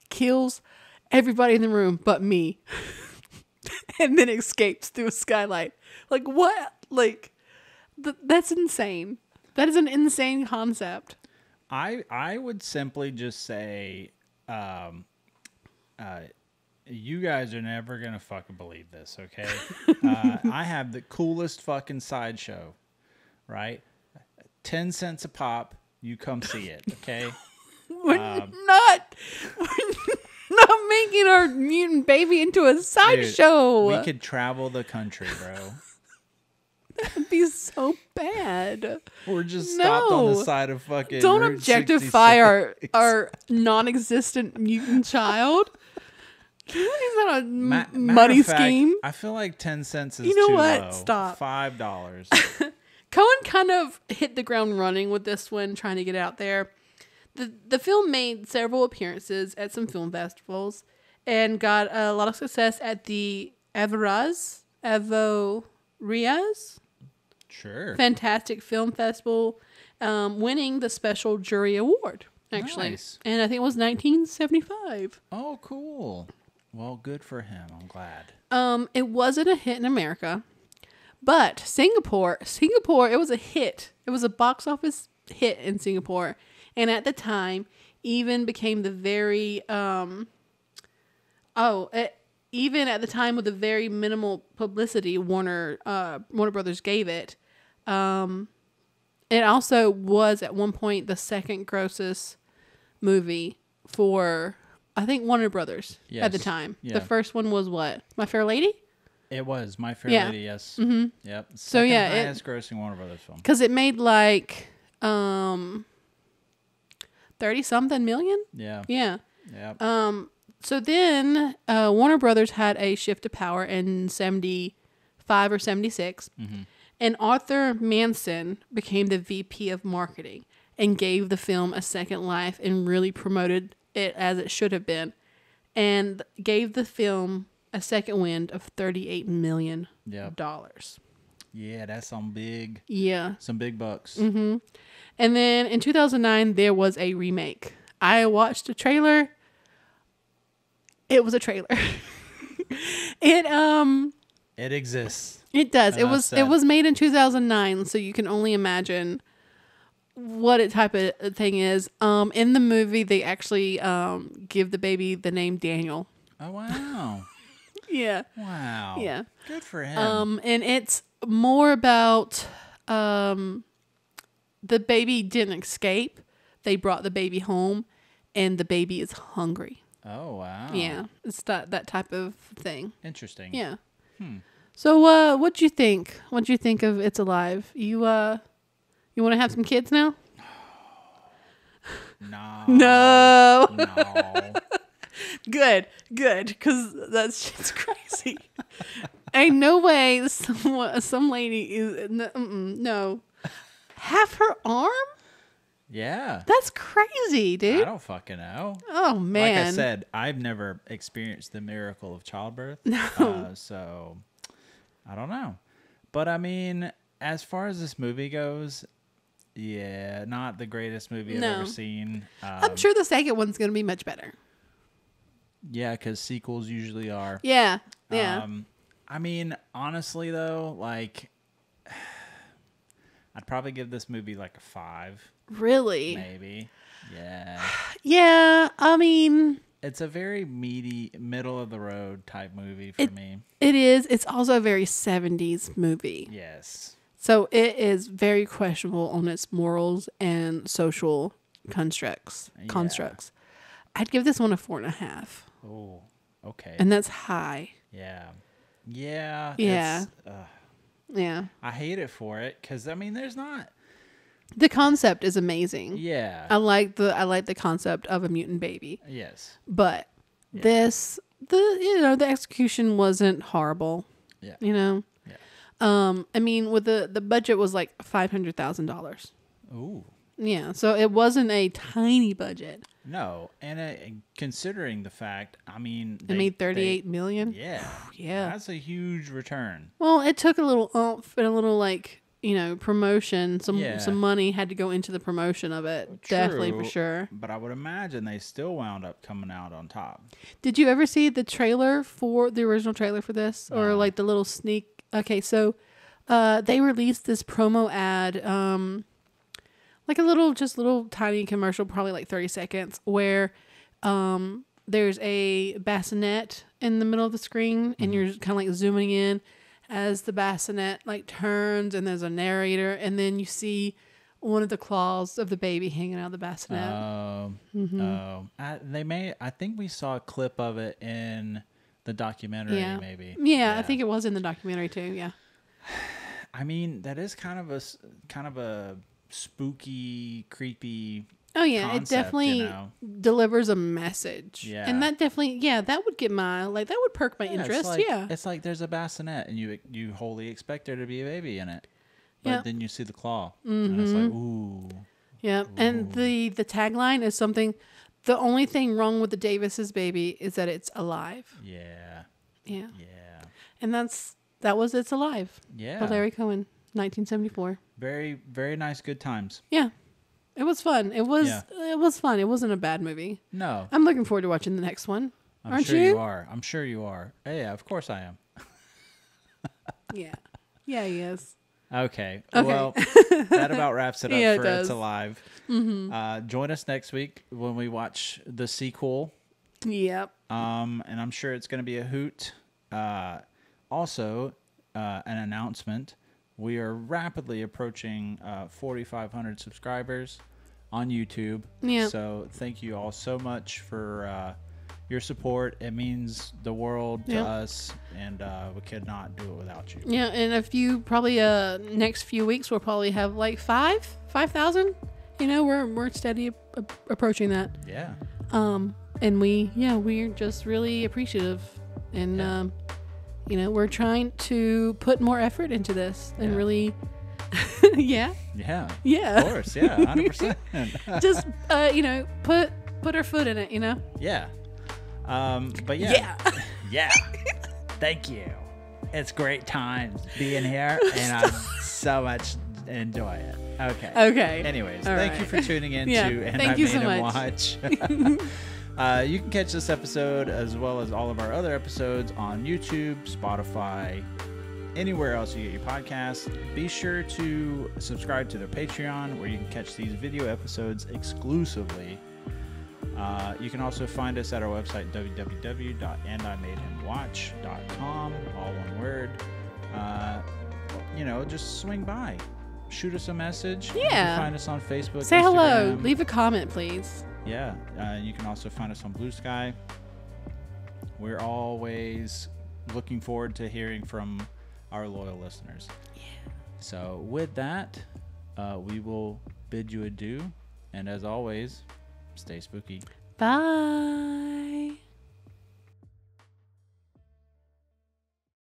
kills everybody in the room but me and then escapes through a skylight. Like, what? Like, that's insane. That is an insane concept. I would simply just say, you guys are never gonna fucking believe this, okay? I have the coolest fucking sideshow, right? 10 cents a pop. You come see it, okay? We're not making our mutant baby into a sideshow. We could travel the country, bro. That'd be so bad. We're just stopped on the side of fucking Don't Route objectify 66. our non-existent mutant child. Is that a money scheme? I feel like 10 cents is too what? Low. Stop. $5. Cohen kind of hit the ground running with this one, trying to get out there. The film made several appearances at some film festivals and got a lot of success at the Avoriaz Sure. Fantastic Film Festival, winning the Special Jury Award, actually. Nice. And I think it was 1975. Oh, cool. Well, good for him. I'm glad. It wasn't a hit in America, but Singapore, it was a hit. It was a box office hit in Singapore. And at the time, even became the very, even at the time with the very minimal publicity Warner Brothers gave it, it also was at one point the second grossest movie for, I think, Warner Brothers at the time. Yeah. The first one was what? My Fair Lady? It was My Fair Lady, yes. Mm-hmm. Yep. So yeah, highest grossing Warner Brothers film. Because it made like 30-something million? Yeah. Yeah. Yep. So then Warner Brothers had a shift of power in 75 or 76. Mm-hmm. And Arthur Manson became the VP of marketing and gave the film a second life and really promoted it as it should have been. And gave the film a second wind of $38 million. Yep. Yeah, that's some big bucks. It was a trailer. It exists. It does. It was made in 2009, so you can only imagine what it type of thing is. In the movie, they actually give the baby the name Daniel. Oh wow. Yeah. Wow. Yeah. Good for him. And it's more about the baby didn't escape. They brought the baby home, and the baby is hungry. Oh wow. Yeah, it's that type of thing. Interesting. Yeah. So, what'd you think? What'd you think of It's Alive? You want to have some kids now? No. No. Good, because that shit's crazy. Ain't no way some lady is no. Half her arm? Yeah. That's crazy, dude. I don't fucking know. Oh, man. Like I said, I've never experienced the miracle of childbirth. No. So, I don't know. But, I mean, as far as this movie goes, yeah, not the greatest movie I've ever seen. I'm sure the second one's going to be much better. Yeah, because sequels usually are. Yeah, yeah. I mean, honestly, though, like, I'd probably give this movie like a 5. Really? Maybe. Yeah. Yeah, I mean, it's a very meaty, middle of the road type movie for me. It is. It's also a very 70s movie. Yes. So it is very questionable on its morals and social constructs. I'd give this one a 4.5. Oh, okay. And that's high. Yeah. Yeah. Yeah. Yeah. I hate it for it because, I mean, there's not... The concept is amazing. Yeah. I like the concept of a mutant baby. Yes. But the execution wasn't horrible. Yeah. You know? Yeah. I mean, with the budget was like $500,000. Ooh. Yeah, so it wasn't a tiny budget. No, and considering the fact, I mean, it made $38 million. Yeah. Yeah. That's a huge return. Well, it took a little oomph and a little promotion. Some money had to go into the promotion of it. True, definitely, for sure. But I would imagine they still wound up coming out on top. Did you ever see the trailer for the original trailer for this, or like the little sneak? Okay, so they released this promo ad, like a little tiny commercial, probably like 30 seconds, where there's a bassinet in the middle of the screen, and you're kind of like zooming in as the bassinet like turns, and there's a narrator, and then you see one of the claws of the baby hanging out of the bassinet. I think we saw a clip of it in the documentary, maybe. Yeah, I think it was in the documentary too. Yeah. I mean, that is kind of a spooky, creepy. Oh yeah, concept, it definitely delivers a message. Yeah, and that definitely, that would get that would perk my interest. It's like there's a bassinet, and you wholly expect there to be a baby in it, but then you see the claw, and it's like, ooh. Yeah, and the tagline is something. The only thing wrong with the Davis's baby is that it's alive. Yeah. Yeah. Yeah. And that was It's Alive. Yeah. By Larry Cohen, 1974. Very, very nice, good times. Yeah. It was fun. It was fun. It wasn't a bad movie. No. I'm looking forward to watching the next one. Aren't sure you? you are. I'm sure you are. Yeah, of course I am. Yeah. Yeah, he is. Okay. Well, that about wraps it up for It's Alive. Mm-hmm. Join us next week when we watch the sequel. Yep. And I'm sure it's going to be a hoot. Also, an announcement. We are rapidly approaching 4,500 subscribers on YouTube. Yeah. So thank you all so much for your support. It means the world to us, and we could not do it without you. Yeah, and next few weeks we'll probably have like 5,000. We're steady approaching that. Yeah. And we're just really appreciative, and we're trying to put more effort into this and really. Yeah. Of course. Yeah. 100%. Just put our foot in it. Yeah. But yeah. Thank you. It's great times being here, and I so much enjoy it. Okay. Okay. Anyways, all thank right. you for tuning in to And I Made Him Watch. You can catch this episode as well as all of our other episodes on YouTube, Spotify, anywhere else you get your podcasts. Be sure to subscribe to their Patreon, where you can catch these video episodes exclusively. You can also find us at our website, www.andimadehimwatch.com, all one word. Just swing by. Shoot us a message. Yeah. You can find us on Facebook, Say Instagram. hello. Leave a comment, please. Yeah. You can also find us on Blue Sky. We're always looking forward to hearing from our loyal listeners. Yeah. So with that, we will bid you adieu. And as always, stay spooky. Bye.